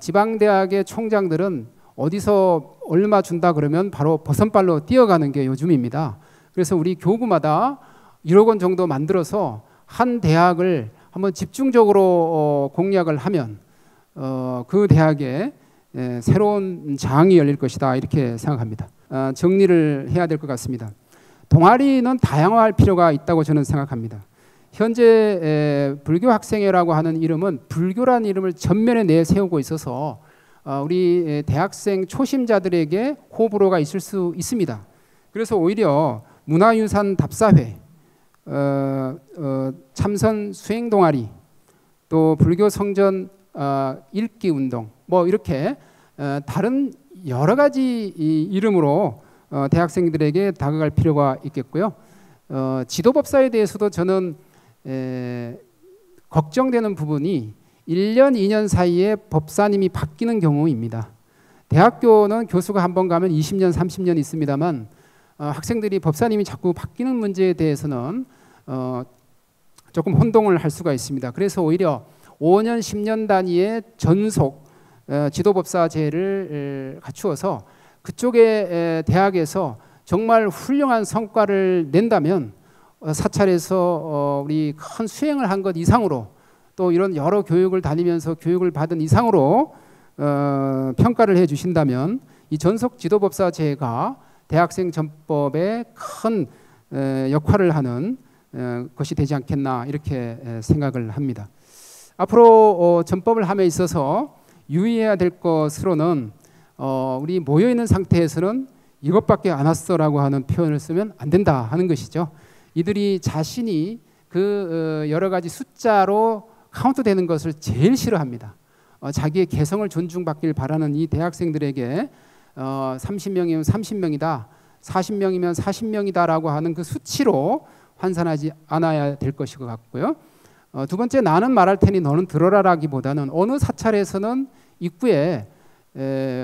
S9: 지방대학의 총장들은 어디서 얼마 준다 그러면 바로 버선발로 뛰어가는 게 요즘입니다. 그래서 우리 교구마다 1억 원 정도 만들어서 한 대학을 한번 집중적으로 공략을 하면 그 대학에 새로운 장이 열릴 것이다 이렇게 생각합니다. 정리를 해야 될 것 같습니다. 동아리는 다양화할 필요가 있다고 저는 생각합니다. 현재 불교 학생회라고 하는 이름은 불교라는 이름을 전면에 내세우고 있어서 우리 대학생 초심자들에게 호불호가 있을 수 있습니다. 그래서 오히려 문화유산 답사회, 참선 수행 동아리, 또 불교 성전 읽기 운동, 뭐 이렇게 다른 여러 가지 이름으로 대학생들에게 다가갈 필요가 있겠고요. 지도법사에 대해서도 저는 걱정되는 부분이 1년, 2년 사이에 법사님이 바뀌는 경우입니다. 대학교는 교수가 한 번 가면 20년, 30년 있습니다만 학생들이 법사님이 자꾸 바뀌는 문제에 대해서는 조금 혼동을 할 수가 있습니다. 그래서 오히려 5년, 10년 단위의 전속 지도법사제를 갖추어서 그쪽의 대학에서 정말 훌륭한 성과를 낸다면 사찰에서 우리 큰 수행을 한 것 이상으로 또 이런 여러 교육을 다니면서 교육을 받은 이상으로 평가를 해 주신다면 이 전속 지도법사제가 대학생 전법에 큰 역할을 하는 것이 되지 않겠나 이렇게 생각을 합니다. 앞으로 전법을 함에 있어서 유의해야 될 것으로는 우리 모여있는 상태에서는 이것밖에 안 왔어라고 하는 표현을 쓰면 안 된다 하는 것이죠. 이들이 자신이 그 여러 가지 숫자로 카운트되는 것을 제일 싫어합니다. 자기의 개성을 존중받길 바라는 이 대학생들에게 30명이면 30명이다, 40명이면 40명이다라고 하는 그 수치로 환산하지 않아야 될 것인 것 같고요. 두 번째, 나는 말할 테니 너는 들어라라기보다는 어느 사찰에서는 입구에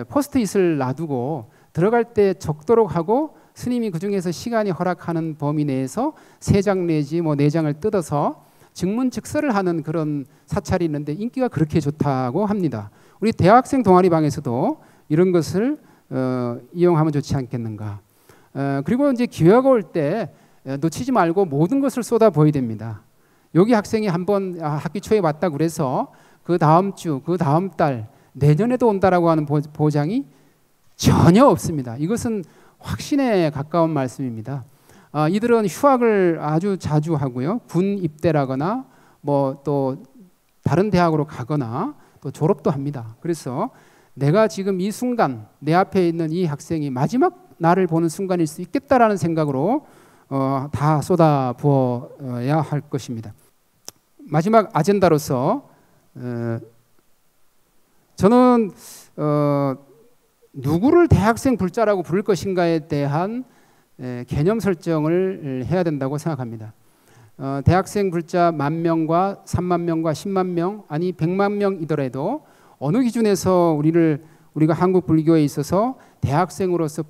S9: 포스트잇을 놔두고 들어갈 때 적도록 하고 스님이 그 중에서 시간이 허락하는 범위 내에서 3장 내지 뭐 4장을 뜯어서 증문즉서를 하는 그런 사찰이 있는데 인기가 그렇게 좋다고 합니다. 우리 대학생 동아리방에서도 이런 것을 이용하면 좋지 않겠는가. 그리고 이제 기회가 올 때 놓치지 말고 모든 것을 쏟아부어야 됩니다. 여기 학생이 한번 학기 초에 왔다 그래서 그 다음 주, 그 다음 달, 내년에도 온다라고 하는 보장이 전혀 없습니다. 이것은 확신에 가까운 말씀입니다. 이들은 휴학을 아주 자주 하고요. 군 입대라거나 뭐 또 다른 대학으로 가거나 또 졸업도 합니다. 그래서 내가 지금 이 순간 내 앞에 있는 이 학생이 마지막 나를 보는 순간일 수 있겠다라는 생각으로 다 쏟아부어야 할 것입니다. 마지막 아젠다로서 저는 누구를 대학생 불자라고 부를 것인가에 대한 개념 설정을 해야 된다고 생각합니다. 대학생 불자 10,000명과 30,000명과 100,000명 아니 100만 명이더라도 어느 기준에서 우리가 한국 불교에 있어서 대학생으로서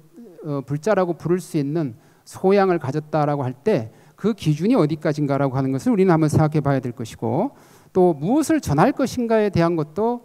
S9: 불자라고 부를 수 있는 소양을 가졌다라고 할 때 그 기준이 어디까지인가라고 하는 것을 우리는 한번 생각해 봐야 될 것이고 또 무엇을 전할 것인가에 대한 것도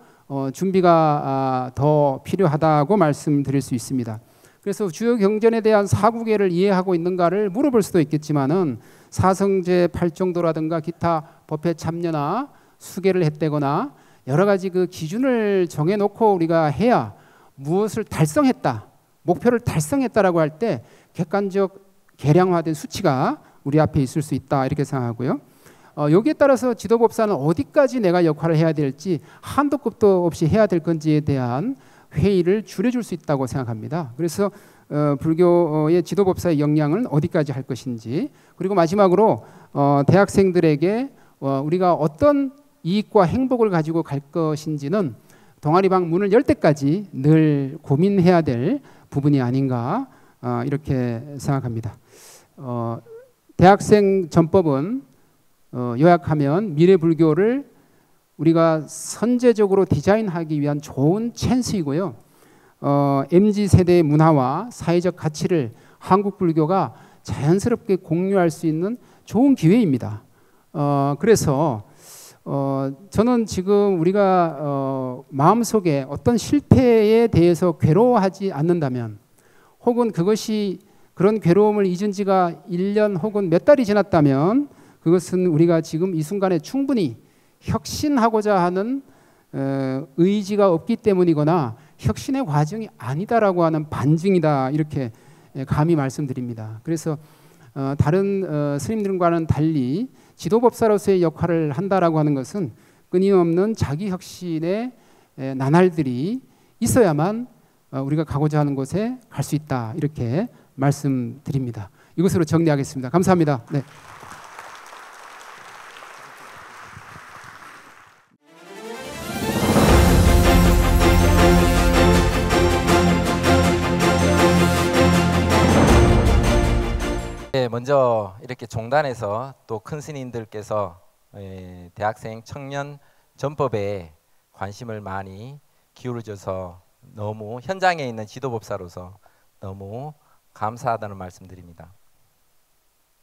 S9: 준비가 더 필요하다고 말씀드릴 수 있습니다. 그래서 주요 경전에 대한 사구계를 이해하고 있는가를 물어볼 수도 있겠지만은 사성제 8정도라든가 기타 법회 참여나 수계를 했다거나 여러 가지 그 기준을 정해놓고 우리가 해야 무엇을 달성했다, 목표를 달성했다라고 할 때 객관적 계량화된 수치가 우리 앞에 있을 수 있다 이렇게 생각하고요. 여기에 따라서 지도법사는 어디까지 내가 역할을 해야 될지 한도 끝도 없이 해야 될 건지에 대한 회의를 줄여줄 수 있다고 생각합니다. 그래서 불교의 지도법사의 역량은 어디까지 할 것인지 그리고 마지막으로 대학생들에게 우리가 어떤 이익과 행복을 가지고 갈 것인지는 동아리방 문을 열 때까지 늘 고민해야 될 부분이 아닌가 이렇게 생각합니다. 대학생 전법은 요약하면 미래 불교를 우리가 선제적으로 디자인하기 위한 좋은 찬스이고요. MZ세대의 문화와 사회적 가치를 한국 불교가 자연스럽게 공유할 수 있는 좋은 기회입니다. 그래서 저는 지금 우리가 마음속에 어떤 실패에 대해서 괴로워하지 않는다면 혹은 그것이 그런 괴로움을 잊은 지가 1년 혹은 몇 달이 지났다면 그것은 우리가 지금 이 순간에 충분히 혁신하고자 하는 의지가 없기 때문이거나 혁신의 과정이 아니다라고 하는 반증이다 이렇게 감히 말씀드립니다. 그래서 다른 스님들과는 달리 지도법사로서의 역할을 한다라고 하는 것은 끊임없는 자기 혁신의 나날들이 있어야만 우리가 가고자 하는 곳에 갈 수 있다 이렇게 말씀드립니다. 이것으로 정리하겠습니다. 감사합니다. 네.
S10: 먼저 이렇게 종단에서 또 큰 스님들께서 대학생 청년 전법에 관심을 많이 기울여줘서 너무 현장에 있는 지도법사로서 너무 감사하다는 말씀드립니다.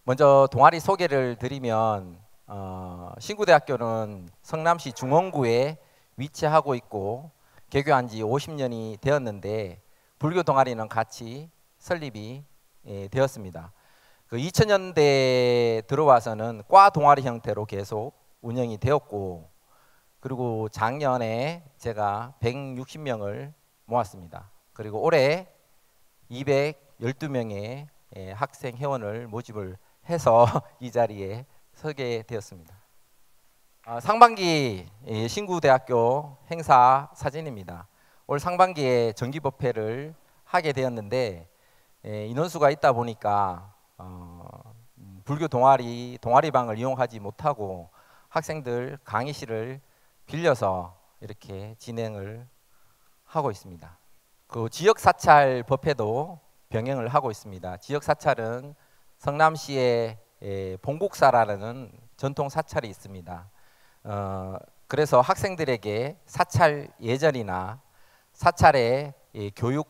S10: 먼저 동아리 소개를 드리면 신구대학교는 성남시 중원구에 위치하고 있고 개교한 지 50년이 되었는데 불교 동아리는 같이 설립이 되었습니다. 그 2000년대에 들어와서는 과 동아리 형태로 계속 운영이 되었고, 그리고 작년에 제가 160명을 모았습니다. 그리고 올해 212명의 학생 회원을 모집을 해서 이 자리에 서게 되었습니다. 상반기 신구대학교 행사 사진입니다. 올 상반기에 정기법회를 하게 되었는데 인원수가 있다 보니까 불교 동아리방을 이용하지 못하고 학생들 강의실을 빌려서 이렇게 진행을 하고 있습니다. 그 지역 사찰 법회도 병행을 하고 있습니다. 지역 사찰은 성남시에 봉국사라는 전통 사찰이 있습니다. 그래서 학생들에게 사찰 예절이나 사찰의 교육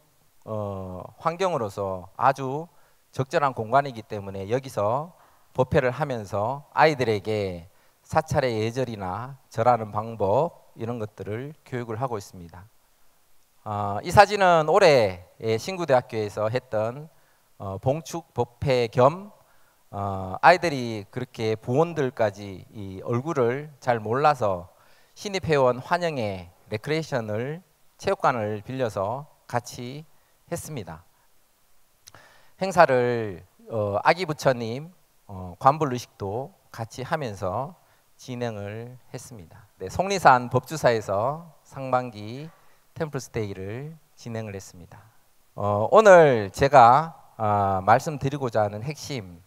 S10: 환경으로서 아주 적절한 공간이기 때문에 여기서 법회를 하면서 아이들에게 사찰의 예절이나 절하는 방법 이런 것들을 교육을 하고 있습니다. 이 사진은 올해 신구대학교에서 했던 봉축 법회 겸 아이들이 그렇게 부원들까지 이 얼굴을 잘 몰라서 신입회원 환영회 레크레이션을 체육관을 빌려서 같이 했습니다. 행사를 아기 부처님 관불의식도 같이 하면서 진행을 했습니다. 네, 속리산 법주사에서 상반기 템플스테이를 진행을 했습니다. 오늘 제가 말씀드리고자 하는 핵심,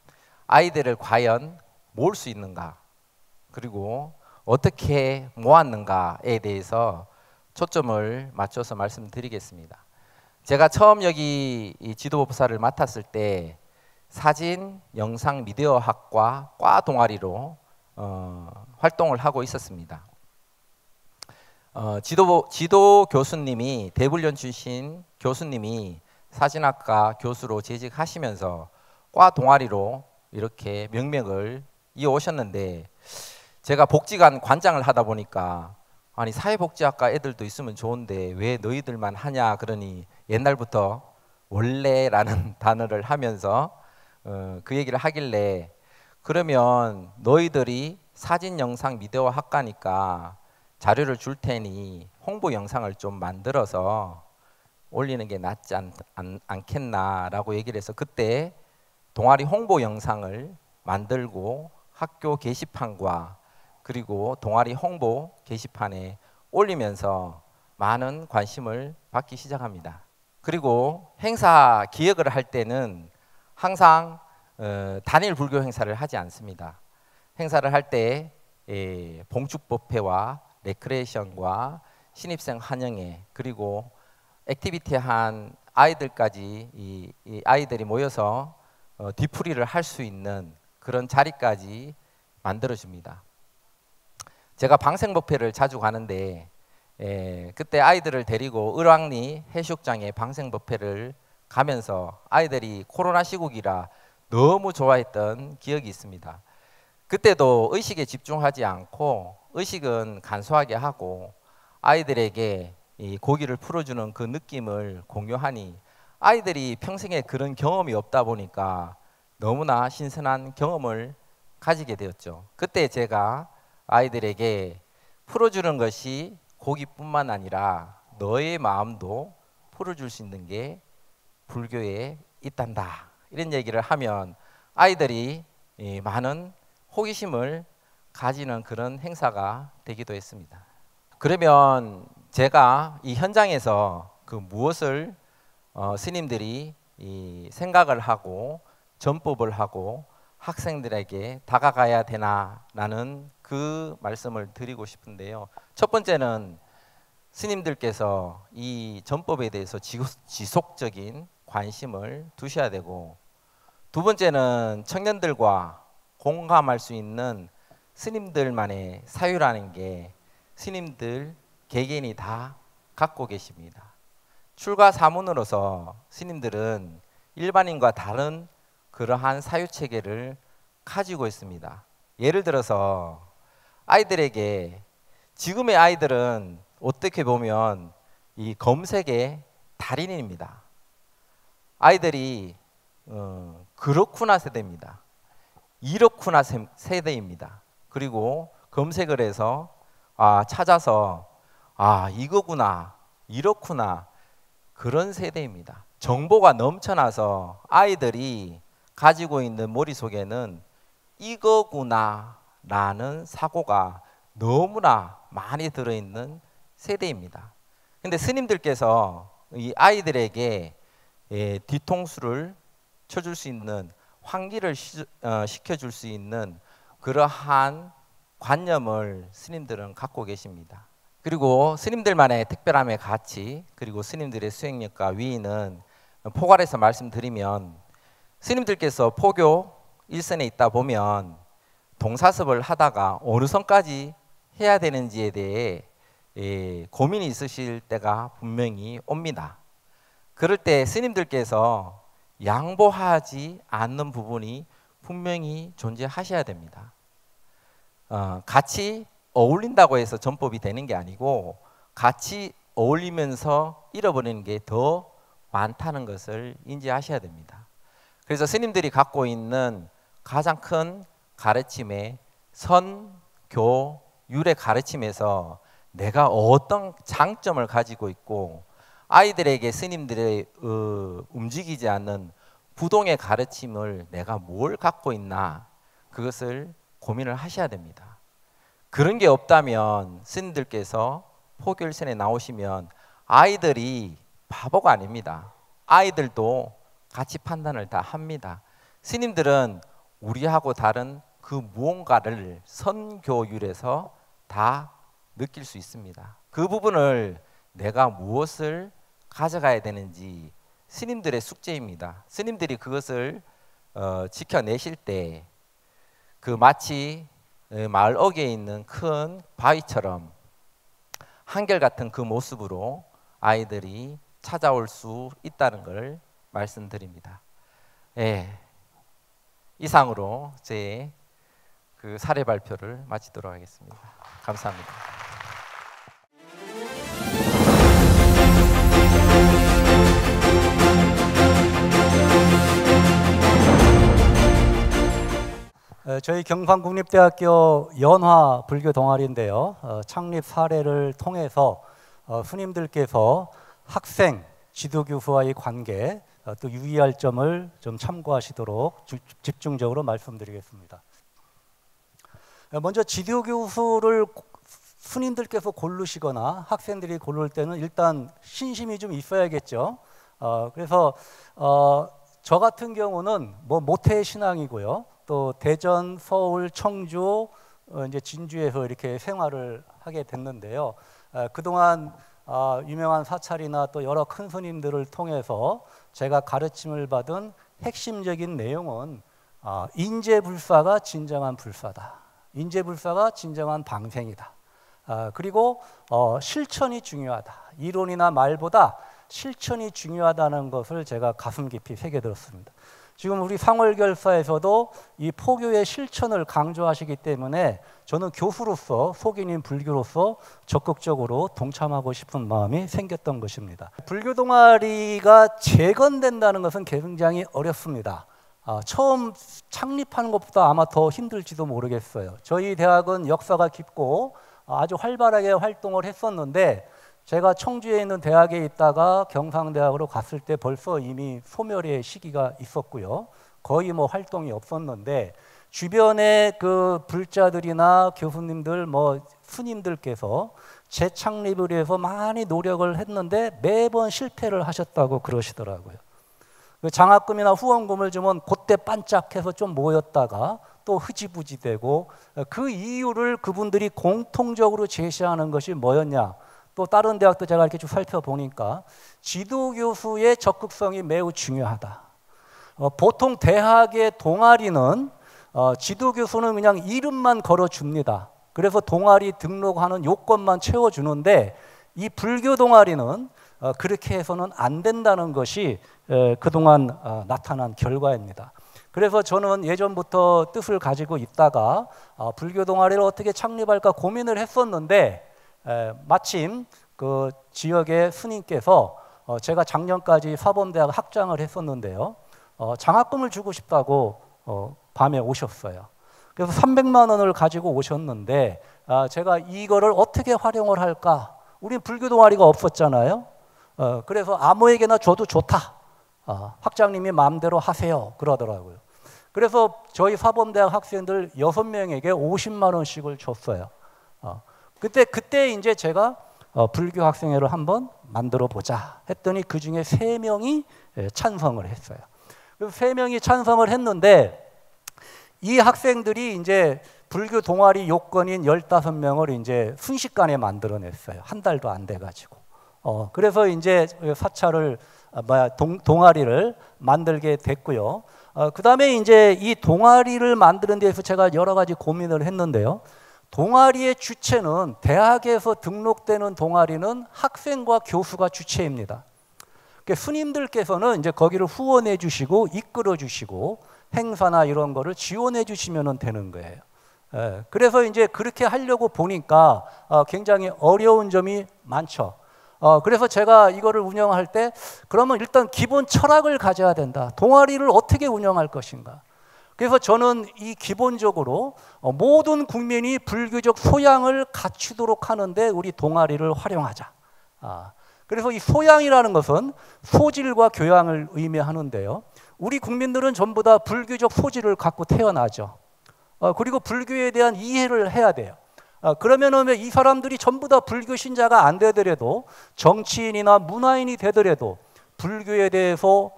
S10: 아이들을 과연 모을 수 있는가, 그리고 어떻게 모았는가에 대해서 초점을 맞춰서 말씀드리겠습니다. 제가 처음 여기 지도법사를 맡았을 때 사진, 영상, 미디어학과 과 동아리로 활동을 하고 있었습니다. 지도 교수님이 대불련 출신 교수님이 사진학과 교수로 재직하시면서 과 동아리로 이렇게 명맥을 이어오셨는데 제가 복지관 관장을 하다 보니까 아니 사회복지학과 애들도 있으면 좋은데 왜 너희들만 하냐 그러니 옛날부터 원래라는 단어를 하면서 그 얘기를 하길래 그러면 너희들이 사진, 영상, 미디어 학과니까 자료를 줄 테니 홍보 영상을 좀 만들어서 올리는 게 낫지 않겠나라고 얘기를 해서 그때 동아리 홍보 영상을 만들고 학교 게시판과 그리고 동아리 홍보 게시판에 올리면서 많은 관심을 받기 시작합니다. 그리고 행사 기획을 할 때는 항상 단일 불교 행사를 하지 않습니다. 행사를 할 때 봉축법회와 레크레이션과 신입생 환영회 그리고 액티비티한 아이들까지 이 아이들이 모여서 뒤풀이를 할 수 있는 그런 자리까지 만들어줍니다. 제가 방생법회를 자주 가는데 그때 아이들을 데리고 을왕리 해수욕장에 방생법회를 가면서 아이들이 코로나 시국이라 너무 좋아했던 기억이 있습니다. 그때도 의식에 집중하지 않고 의식은 간소하게 하고 아이들에게 이 고기를 풀어주는 그 느낌을 공유하니 아이들이 평생에 그런 경험이 없다 보니까 너무나 신선한 경험을 가지게 되었죠. 그때 제가 아이들에게 풀어주는 것이 고기뿐만 아니라 너의 마음도 풀어줄 수 있는 게 불교에 있단다 이런 얘기를 하면 아이들이 많은 호기심을 가지는 그런 행사가 되기도 했습니다. 그러면 제가 이 현장에서 그 무엇을 스님들이 생각을 하고 전법을 하고 학생들에게 다가가야 되나라는 그 말씀을 드리고 싶은데요. 첫 번째는 스님들께서 이 전법에 대해서 지속적인 관심을 두셔야 되고, 두 번째는 청년들과 공감할 수 있는 스님들만의 사유라는 게 스님들 개개인이 다 갖고 계십니다. 출가 사문으로서 스님들은 일반인과 다른 그러한 사유 체계를 가지고 있습니다. 예를 들어서 아이들에게, 지금의 아이들은 어떻게 보면 이 검색의 달인입니다. 아이들이 그렇구나 세대입니다. 이렇구나 세대입니다. 그리고 검색을 해서 찾아서 이거구나 이렇구나 그런 세대입니다. 정보가 넘쳐나서 아이들이 가지고 있는 머릿속에는 이거구나 라는 사고가 너무나 많이 들어있는 세대입니다. 근데 스님들께서 이 아이들에게 뒤통수를 쳐줄 수 있는, 환기를 시켜줄 수 있는 그러한 관념을 스님들은 갖고 계십니다. 그리고 스님들만의 특별함의 가치, 그리고 스님들의 수행력과 위인은 포괄해서 말씀드리면, 스님들께서 포교 일선에 있다 보면 동사섭을 하다가 어느 선까지 해야 되는지에 대해 고민이 있으실 때가 분명히 옵니다. 그럴 때 스님들께서 양보하지 않는 부분이 분명히 존재하셔야 됩니다. 같이 어울린다고 해서 전법이 되는 게 아니고 같이 어울리면서 잃어버리는 게 더 많다는 것을 인지하셔야 됩니다. 그래서 스님들이 갖고 있는 가장 큰 가르침의 선교율의 가르침에서 내가 어떤 장점을 가지고 있고, 아이들에게 스님들의 움직이지 않는 부동의 가르침을 내가 뭘 갖고 있나, 그것을 고민을 하셔야 됩니다. 그런 게 없다면 스님들께서 포교일선에 나오시면 아이들이 바보가 아닙니다. 아이들도 같이 판단을 다 합니다. 스님들은 우리하고 다른 그 무언가를 선교율에서 다 느낄 수 있습니다. 그 부분을 내가 무엇을 가져가야 되는지 스님들의 숙제입니다. 스님들이 그것을 지켜내실 때 그 마치 마을 어귀에 있는 큰 바위처럼 한결같은 그 모습으로 아이들이 찾아올 수 있다는 걸 말씀드립니다. 이상으로 제 그 사례 발표를 마치도록 하겠습니다. 감사합니다.
S11: 저희 경상국립대학교 연화 불교 동아리인데요. 창립 사례를 통해서 스님들께서 학생, 지도교수와의 관계, 또 유의할 점을 좀 참고하시도록 집중적으로 말씀드리겠습니다. 먼저 지도교수를 스님들께서 고르시거나 학생들이 고를 때는 일단 신심이 좀 있어야겠죠. 그래서 저 같은 경우는 모태 신앙이고요. 또 대전, 서울, 청주, 이제 진주에서 이렇게 생활을 하게 됐는데요. 그동안 유명한 사찰이나 또 여러 큰 스님들을 통해서 제가 가르침을 받은 핵심적인 내용은 인재불사가 진정한 불사다. 인재불사가 진정한 방생이다. 그리고 실천이 중요하다. 이론이나 말보다 실천이 중요하다는 것을 제가 가슴 깊이 새겨들었습니다. 지금 우리 상월결사에서도 이 포교의 실천을 강조하시기 때문에 저는 교수로서, 속인인 불교로서 적극적으로 동참하고 싶은 마음이 생겼던 것입니다. 불교 동아리가 재건된다는 것은 굉장히 어렵습니다. 처음 창립하는 것보다 아마 더 힘들지도 모르겠어요. 저희 대학은 역사가 깊고 아주 활발하게 활동을 했었는데, 제가 청주에 있는 대학에 있다가 경상대학으로 갔을 때 벌써 이미 소멸의 시기가 있었고요. 거의 활동이 없었는데, 주변에 그 불자들이나 교수님들, 스님들께서 재창립을 위해서 많이 노력을 했는데 매번 실패를 하셨다고 그러시더라고요. 장학금이나 후원금을 주면 그때 반짝해서 좀 모였다가 또 흐지부지 되고, 그 이유를 그분들이 공통적으로 제시하는 것이 뭐였냐? 또 다른 대학도 제가 이렇게 쭉 살펴보니까 지도교수의 적극성이 매우 중요하다. 보통 대학의 동아리는 지도교수는 그냥 이름만 걸어줍니다. 그래서 동아리 등록하는 요건만 채워주는데 이 불교 동아리는 그렇게 해서는 안 된다는 것이 그동안 나타난 결과입니다. 그래서 저는 예전부터 뜻을 가지고 있다가 불교 동아리를 어떻게 창립할까 고민을 했었는데 마침 그 지역의 스님께서 제가 작년까지 사범대학 학장을 했었는데요. 장학금을 주고 싶다고 밤에 오셨어요. 그래서 300만 원을 가지고 오셨는데 제가 이거를 어떻게 활용을 할까? 우린 불교 동아리가 없었잖아요. 그래서 아무에게나 줘도 좋다. 학장님이 마음대로 하세요. 그러더라고요. 그래서 저희 사범대학 학생들 6명에게 50만 원씩을 줬어요. 그때 이제 제가 불교 학생회를 한번 만들어 보자 했더니 그 중에 3명이 찬성을 했어요. 그래서 3명이 찬성을 했는데 이 학생들이 이제 불교 동아리 요건인 15명을 이제 순식간에 만들어냈어요. 한 달도 안 돼가지고. 그래서 이제 사찰을 동아리를 만들게 됐고요. 그 다음에 이제 이 동아리를 만드는 데서 제가 여러 가지 고민을 했는데요. 동아리의 주체는 대학에서 등록되는 동아리는 학생과 교수가 주체입니다. 스님들께서는 이제 거기를 후원해 주시고 이끌어 주시고 행사나 이런 거를 지원해 주시면 되는 거예요. 그래서 이제 그렇게 하려고 보니까 굉장히 어려운 점이 많죠. 그래서 제가 이거를 운영할 때 그러면 일단 기본 철학을 가져야 된다. 동아리를 어떻게 운영할 것인가. 그래서 저는 이 기본적으로 모든 국민이 불교적 소양을 갖추도록 하는데 우리 동아리를 활용하자. 그래서 이 소양이라는 것은 소질과 교양을 의미하는데요. 우리 국민들은 전부 다 불교적 소질을 갖고 태어나죠. 그리고 불교에 대한 이해를 해야 돼요. 그러면은 이 사람들이 전부 다 불교 신자가 안 되더라도 정치인이나 문화인이 되더라도 불교에 대해서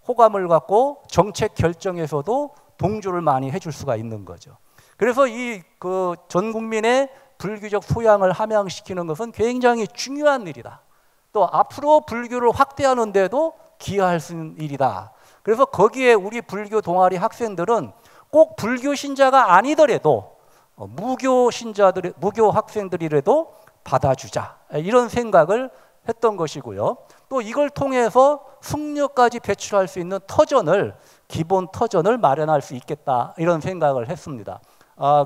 S11: 호감을 갖고 정책 결정에서도 동조를 많이 해줄 수가 있는 거죠. 그래서 이 그 전 국민의 불교적 소양을 함양시키는 것은 굉장히 중요한 일이다. 또 앞으로 불교를 확대하는 데도 기여할 수 있는 일이다. 그래서 거기에 우리 불교 동아리 학생들은 꼭 불교 신자가 아니더라도 무교 신자들, 무교 학생들이라도 받아주자. 이런 생각을 했던 것이고요. 또 이걸 통해서 숙녀까지 배출할 수 있는 터전을, 기본 터전을 마련할 수 있겠다. 이런 생각을 했습니다.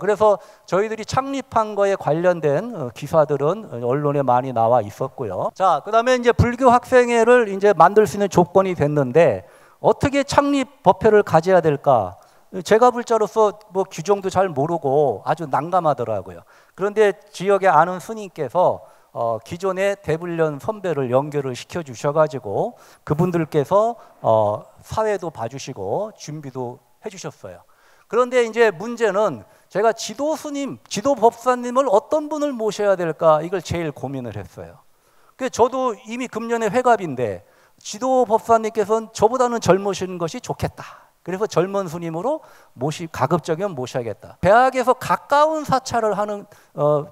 S11: 그래서 저희들이 창립한 거에 관련된 기사들은 언론에 많이 나와 있었고요. 자, 그다음에 이제 불교 학생회를 이제 만들 수 있는 조건이 됐는데 어떻게 창립 법회를 가져야 될까? 제가 불자로서 뭐 규정도 잘 모르고 아주 난감하더라고요. 그런데 지역에 아는 스님께서 기존의 대불련 선배를 연결을 시켜 주셔가지고 그분들께서 사회도 봐주시고 준비도 해주셨어요. 그런데 이제 문제는 제가 지도 스님, 지도 법사님을 어떤 분을 모셔야 될까 이걸 제일 고민을 했어요. 그 저도 이미 금년에 회갑인데 지도 법사님께서는 저보다는 젊으신 것이 좋겠다. 그래서 젊은 스님으로 가급적이면 모셔야겠다. 대학에서 가까운 사찰을 하는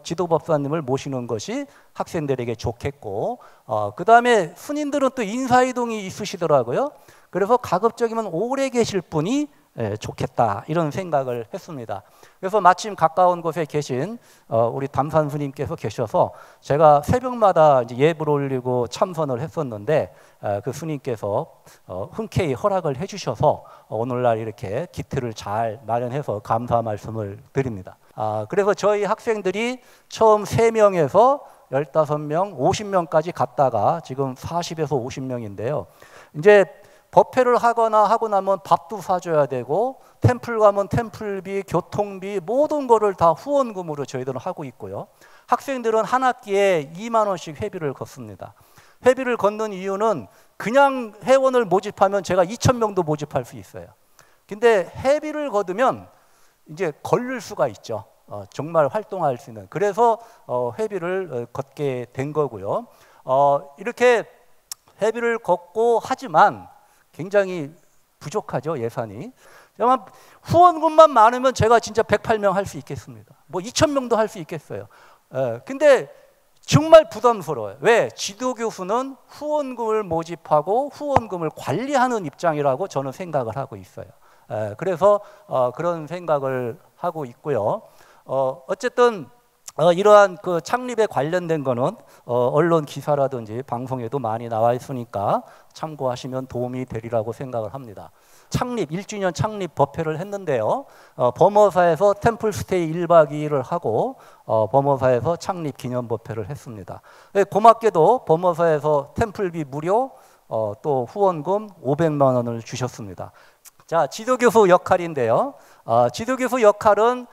S11: 지도 법사님을 모시는 것이 학생들에게 좋겠고, 그 다음에 스님들은 또 인사이동이 있으시더라고요. 그래서 가급적이면 오래 계실 분이 좋겠다 이런 생각을 했습니다. 그래서 마침 가까운 곳에 계신 우리 담산 스님께서 계셔서 제가 새벽마다 이제 예불 올리고 참선을 했었는데 그 스님께서 흔쾌히 허락을 해주셔서 오늘날 이렇게 기틀을 잘 마련해서 감사 말씀을 드립니다. 그래서 저희 학생들이 처음 3명에서 15명, 50명까지 갔다가 지금 40에서 50명인데요. 이제 법회를 하거나 하고 나면 밥도 사줘야 되고 템플 가면 템플비, 교통비 모든 거를 다 후원금으로 저희들은 하고 있고요. 학생들은 한 학기에 2만 원씩 회비를 걷습니다. 회비를 걷는 이유는 그냥 회원을 모집하면 제가 2,000명도 모집할 수 있어요. 근데 회비를 걷으면 이제 걸릴 수가 있죠. 정말 활동할 수 있는. 그래서 회비를 걷게 된 거고요. 이렇게 회비를 걷고 하지만 굉장히 부족하죠, 예산이. 후원금만 많으면 제가 진짜 108명 할 수 있겠습니다. 뭐 2,000명도 할 수 있겠어요. 근데 정말 부담스러워요. 왜? 지도교수는 후원금을 모집하고 후원금을 관리하는 입장이라고 저는 생각을 하고 있어요. 그래서 그런 생각을 하고 있고요. 어쨌든 이러한 그 창립에 관련된 거는 언론 기사라든지 방송에도 많이 나와 있으니까 참고하시면 도움이 되리라고 생각을 합니다. 창립 1주년 창립 법회를 했는데요. 범어사에서 템플스테이 1박 2일을 하고 범어사에서 창립 기념 법회를 했습니다. 고맙게도 범어사에서 템플비 무료, 또 후원금 500만 원을 주셨습니다. 자, 지도교수 역할인데요. 지도교수 역할은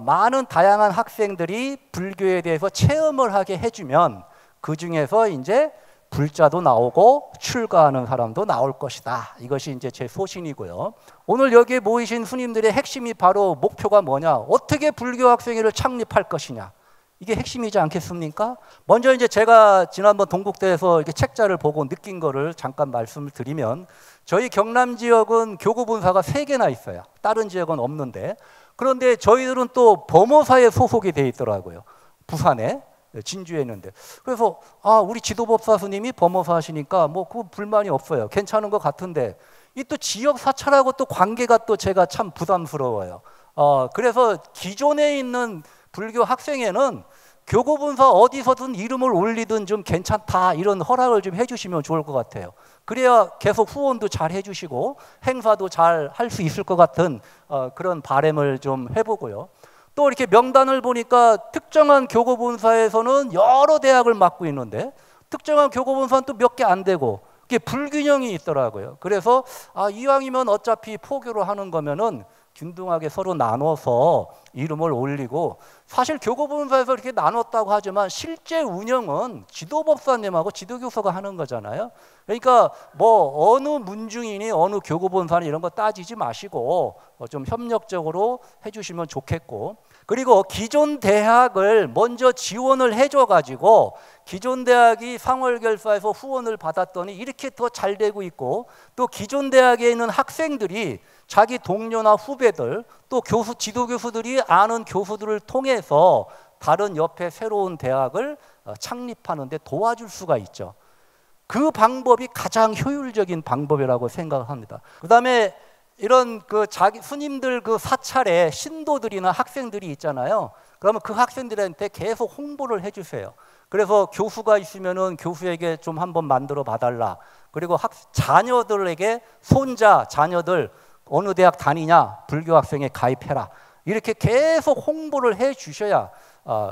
S11: 많은 다양한 학생들이 불교에 대해서 체험을 하게 해주면 그 중에서 이제 불자도 나오고 출가하는 사람도 나올 것이다. 이것이 이제 제 소신이고요. 오늘 여기에 모이신 스님들의 핵심이 바로 목표가 뭐냐? 어떻게 불교 학생회를 창립할 것이냐? 이게 핵심이지 않겠습니까? 먼저 이제 제가 지난번 동국대에서 이렇게 책자를 보고 느낀 거를 잠깐 말씀을 드리면, 저희 경남 지역은 교구분사가 3개나 있어요. 다른 지역은 없는데. 그런데 저희들은 또 범어사에 소속이 돼 있더라고요. 부산에, 진주에 있는데. 그래서 우리 지도법사 스님이 범어사 하시니까 뭐 그 불만이 없어요. 괜찮은 것 같은데, 이 또 지역 사찰하고 또 관계가 또 제가 참 부담스러워요. 그래서 기존에 있는 불교 학생회는 교구분사 어디서든 이름을 올리든 좀 괜찮다, 이런 허락을 좀 해주시면 좋을 것 같아요. 그래야 계속 후원도 잘 해주시고 행사도 잘 할 수 있을 것 같은 그런 바람을 좀 해보고요. 또 이렇게 명단을 보니까 특정한 교구분사에서는 여러 대학을 맡고 있는데 특정한 교구분사는 또 몇 개 안 되고, 이게 불균형이 있더라고요. 그래서 이왕이면 어차피 포교로 하는 거면은 균등하게 서로 나눠서 이름을 올리고, 사실 교구분사에서 이렇게 나눴다고 하지만 실제 운영은 지도법사님하고 지도교수가 하는 거잖아요. 그러니까 뭐 어느 문중이니 어느 교구분사니 이런 거 따지지 마시고 좀 협력적으로 해주시면 좋겠고, 그리고 기존 대학을 먼저 지원을 해줘가지고 기존 대학이 상월결사에서 후원을 받았더니 이렇게 더 잘 되고 있고, 또 기존 대학에 있는 학생들이 자기 동료나 후배들, 또 교수, 지도교수들이 아는 교수들을 통해서 다른 옆에 새로운 대학을 창립하는 데 도와줄 수가 있죠. 그 방법이 가장 효율적인 방법이라고 생각을 합니다. 그 다음에 이런 그 자기 스님들 그 사찰에 신도들이나 학생들이 있잖아요. 그러면 그 학생들한테 계속 홍보를 해주세요. 그래서 교수가 있으면은 교수에게 좀 한번 만들어 봐달라. 그리고 자녀들에게 손자, 자녀들 어느 대학 다니냐, 불교 학생에 가입해라. 이렇게 계속 홍보를 해 주셔야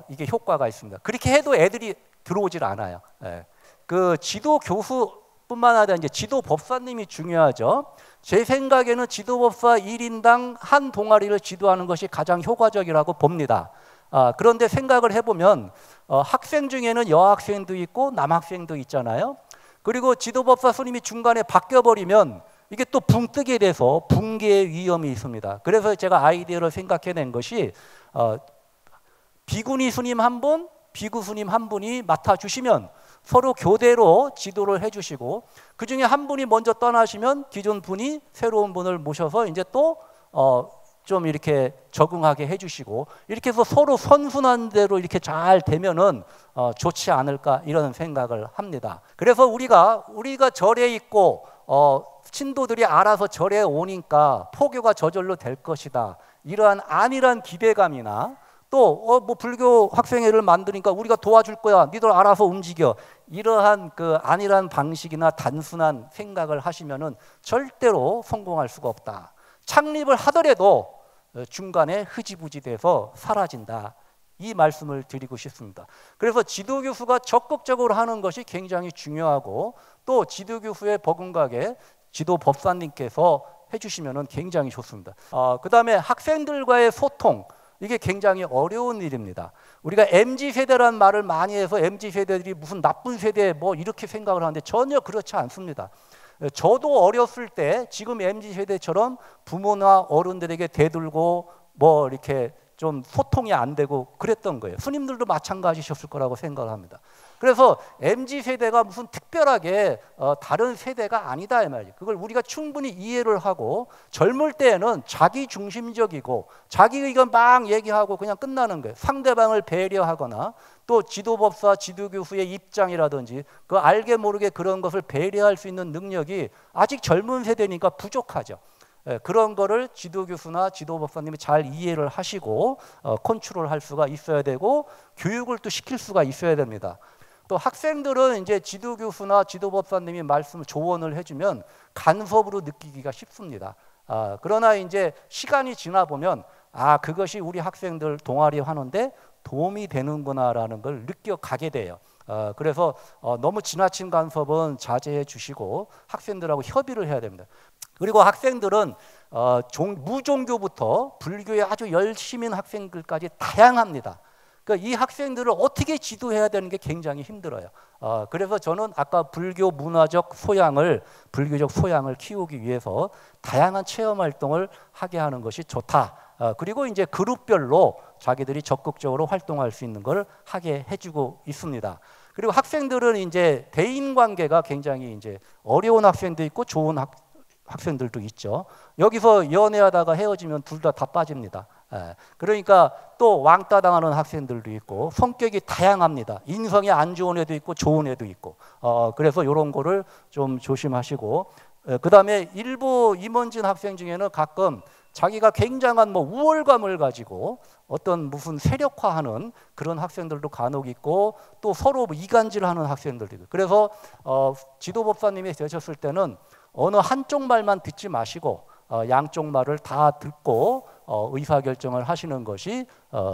S11: 이게 효과가 있습니다. 그렇게 해도 애들이 들어오질 않아요. 그 지도 교수뿐만 아니라 이제 지도 법사님이 중요하죠. 제 생각에는 지도법사 1인당 한 동아리를 지도하는 것이 가장 효과적이라고 봅니다. 그런데 생각을 해보면 학생 중에는 여학생도 있고 남학생도 있잖아요. 그리고 지도법사 스님이 중간에 바뀌어버리면 이게 또 붕 뜨게 돼서 붕괴의 위험이 있습니다. 그래서 제가 아이디어를 생각해낸 것이 비구니 스님 한 분, 비구 스님 한 분이 맡아주시면 서로 교대로 지도를 해주시고, 그 중에 한 분이 먼저 떠나시면 기존 분이 새로운 분을 모셔서 이제 또 좀 이렇게 적응하게 해주시고, 이렇게 해서 서로 선순환 대로 이렇게 잘 되면은 좋지 않을까, 이런 생각을 합니다. 그래서 우리가 절에 있고 신도들이 알아서 절에 오니까 포교가 저절로 될 것이다, 이러한 안일한 기대감이나 또 뭐 불교 학생회를 만드니까 우리가 도와줄 거야, 니들 알아서 움직여, 이러한 그 안일한 방식이나 단순한 생각을 하시면은 절대로 성공할 수가 없다. 창립을 하더라도 중간에 흐지부지 돼서 사라진다, 이 말씀을 드리고 싶습니다. 그래서 지도교수가 적극적으로 하는 것이 굉장히 중요하고, 또 지도교수의 버금가게 지도법사님께서 해주시면 굉장히 좋습니다. 그 다음에 학생들과의 소통, 이게 굉장히 어려운 일입니다. 우리가 MZ세대라는 말을 많이 해서 MZ세대들이 무슨 나쁜 세대 뭐 이렇게 생각을 하는데 전혀 그렇지 않습니다. 저도 어렸을 때 지금 MZ세대처럼 부모나 어른들에게 대들고 뭐 이렇게 좀 소통이 안 되고 그랬던 거예요. 스님들도 마찬가지셨을 거라고 생각을 합니다. 그래서 MZ세대가 무슨 특별하게 다른 세대가 아니다, 이 말이에요. 그걸 우리가 충분히 이해를 하고, 젊을 때에는 자기 중심적이고 자기 의견 막 얘기하고 그냥 끝나는 거예요. 상대방을 배려하거나 또 지도법사, 지도교수의 입장이라든지 그 알게 모르게 그런 것을 배려할 수 있는 능력이 아직 젊은 세대니까 부족하죠. 그런 거를 지도교수나 지도법사님이 잘 이해를 하시고 컨트롤할 수가 있어야 되고 교육을 또 시킬 수가 있어야 됩니다. 또 학생들은 이제 지도교수나 지도법사님이 말씀을 조언을 해주면 간섭으로 느끼기가 쉽습니다. 그러나 이제 시간이 지나 보면 그것이 우리 학생들 동아리 하는데 도움이 되는구나라는 걸 느껴가게 돼요. 그래서 너무 지나친 간섭은 자제해 주시고 학생들하고 협의를 해야 됩니다. 그리고 학생들은 무종교부터 불교에 아주 열심인 학생들까지 다양합니다. 그러니까 이 학생들을 어떻게 지도해야 되는 게 굉장히 힘들어요. 그래서 저는 아까 불교적 소양을 키우기 위해서 다양한 체험 활동을 하게 하는 것이 좋다. 그리고 이제 그룹별로 자기들이 적극적으로 활동할 수 있는 걸 하게 해주고 있습니다. 그리고 학생들은 이제 대인 관계가 굉장히 이제 어려운 학생도 있고 좋은 학생들도 있죠. 여기서 연애하다가 헤어지면 둘 다 빠집니다. 그러니까 또 왕따 당하는 학생들도 있고 성격이 다양합니다. 인성이 안 좋은 애도 있고 좋은 애도 있고 그래서 이런 거를 좀 조심하시고 그 다음에 일부 임원진 학생 중에는 가끔 자기가 굉장한 우월감을 가지고 어떤 무슨 세력화하는 그런 학생들도 간혹 있고 또 서로 이간질하는 학생들도 있고 그래서 지도법사님이 되셨을 때는 어느 한쪽 말만 듣지 마시고 양쪽 말을 다 듣고 의사결정을 하시는 것이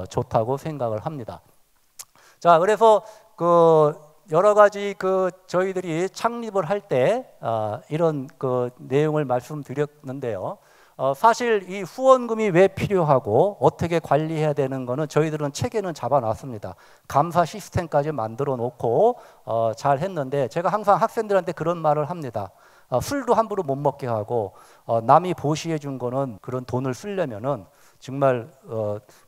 S11: 좋다고 생각을 합니다. 자, 그래서 여러 가지 저희들이 창립을 할 때 이런 내용을 말씀드렸는데요. 사실 이 후원금이 왜 필요하고 어떻게 관리해야 되는 거는 저희들은 체계는 잡아놨습니다. 감사 시스템까지 만들어 놓고 잘 했는데 제가 항상 학생들한테 그런 말을 합니다. 술도 함부로 못 먹게 하고 남이 보시해 준 거는 그런 돈을 쓰려면은 정말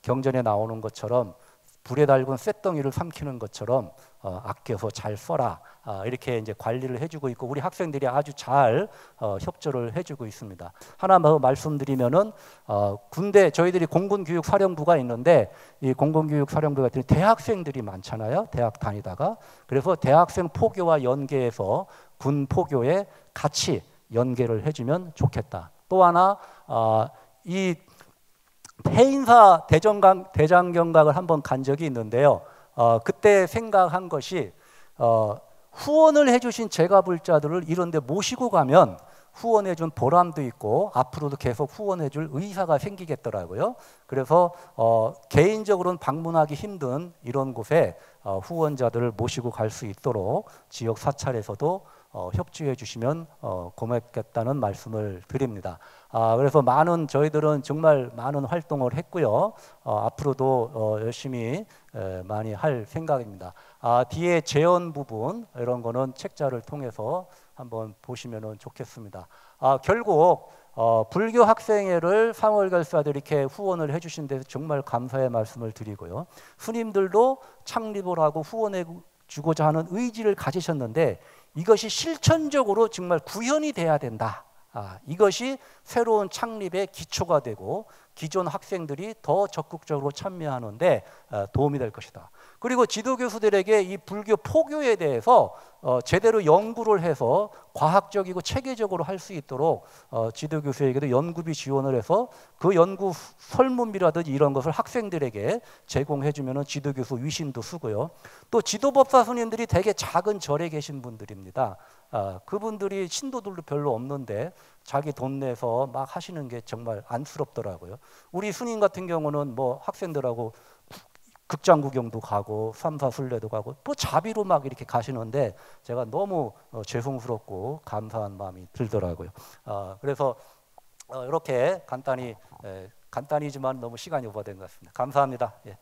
S11: 경전에 나오는 것처럼 불에 달군 쇳덩이를 삼키는 것처럼 아껴서 잘 써라. 이렇게 이제 관리를 해주고 있고 우리 학생들이 아주 잘 협조를 해주고 있습니다. 하나 더 말씀드리면은 군대 저희들이 공군교육사령부가 있는데 이 공군교육사령부 같은 대학생들이 많잖아요. 대학 다니다가 그래서 대학생 포교와 연계해서 군 포교에 같이 연계를 해주면 좋겠다. 또 하나 이 폐인사 대장경각을 한번 간 적이 있는데요. 그때 생각한 것이 후원을 해주신 제가불자들을 이런 데 모시고 가면 후원해준 보람도 있고 앞으로도 계속 후원해줄 의사가 생기겠더라고요. 그래서 개인적으로는 방문하기 힘든 이런 곳에 후원자들을 모시고 갈 수 있도록 지역 사찰에서도 협조해 주시면 고맙겠다는 말씀을 드립니다. 그래서 저희들은 정말 많은 활동을 했고요. 앞으로도 열심히 많이 할 생각입니다. 뒤에 재원 부분 이런 거는 책자를 통해서 한번 보시면 좋겠습니다. 결국 불교 학생회를 상월결사들이 이렇게 후원을 해주신 데서 정말 감사의 말씀을 드리고요. 스님들도 창립을 하고 후원해 주고자 하는 의지를 가지셨는데 이것이 실천적으로 정말 구현이 돼야 된다. 이것이 새로운 창립의 기초가 되고 기존 학생들이 더 적극적으로 참여하는데 도움이 될 것이다. 그리고 지도교수들에게 이 불교 포교에 대해서 제대로 연구를 해서 과학적이고 체계적으로 할 수 있도록 지도교수에게도 연구비 지원을 해서 그 연구 설문비라든지 이런 것을 학생들에게 제공해 주면 지도교수 위신도 쓰고요. 또 지도법사 스님들이 되게 작은 절에 계신 분들입니다. 그분들이 신도들도 별로 없는데 자기 돈 내서 막 하시는 게 정말 안쓰럽더라고요. 우리 스님 같은 경우는 학생들하고 극장 구경도 가고 삼사순례도 가고 자비로 막 이렇게 가시는데 제가 너무 죄송스럽고 감사한 마음이 들더라고요. 그래서 이렇게 간단히지만 너무 시간이 오버된 것 같습니다. 감사합니다. 예.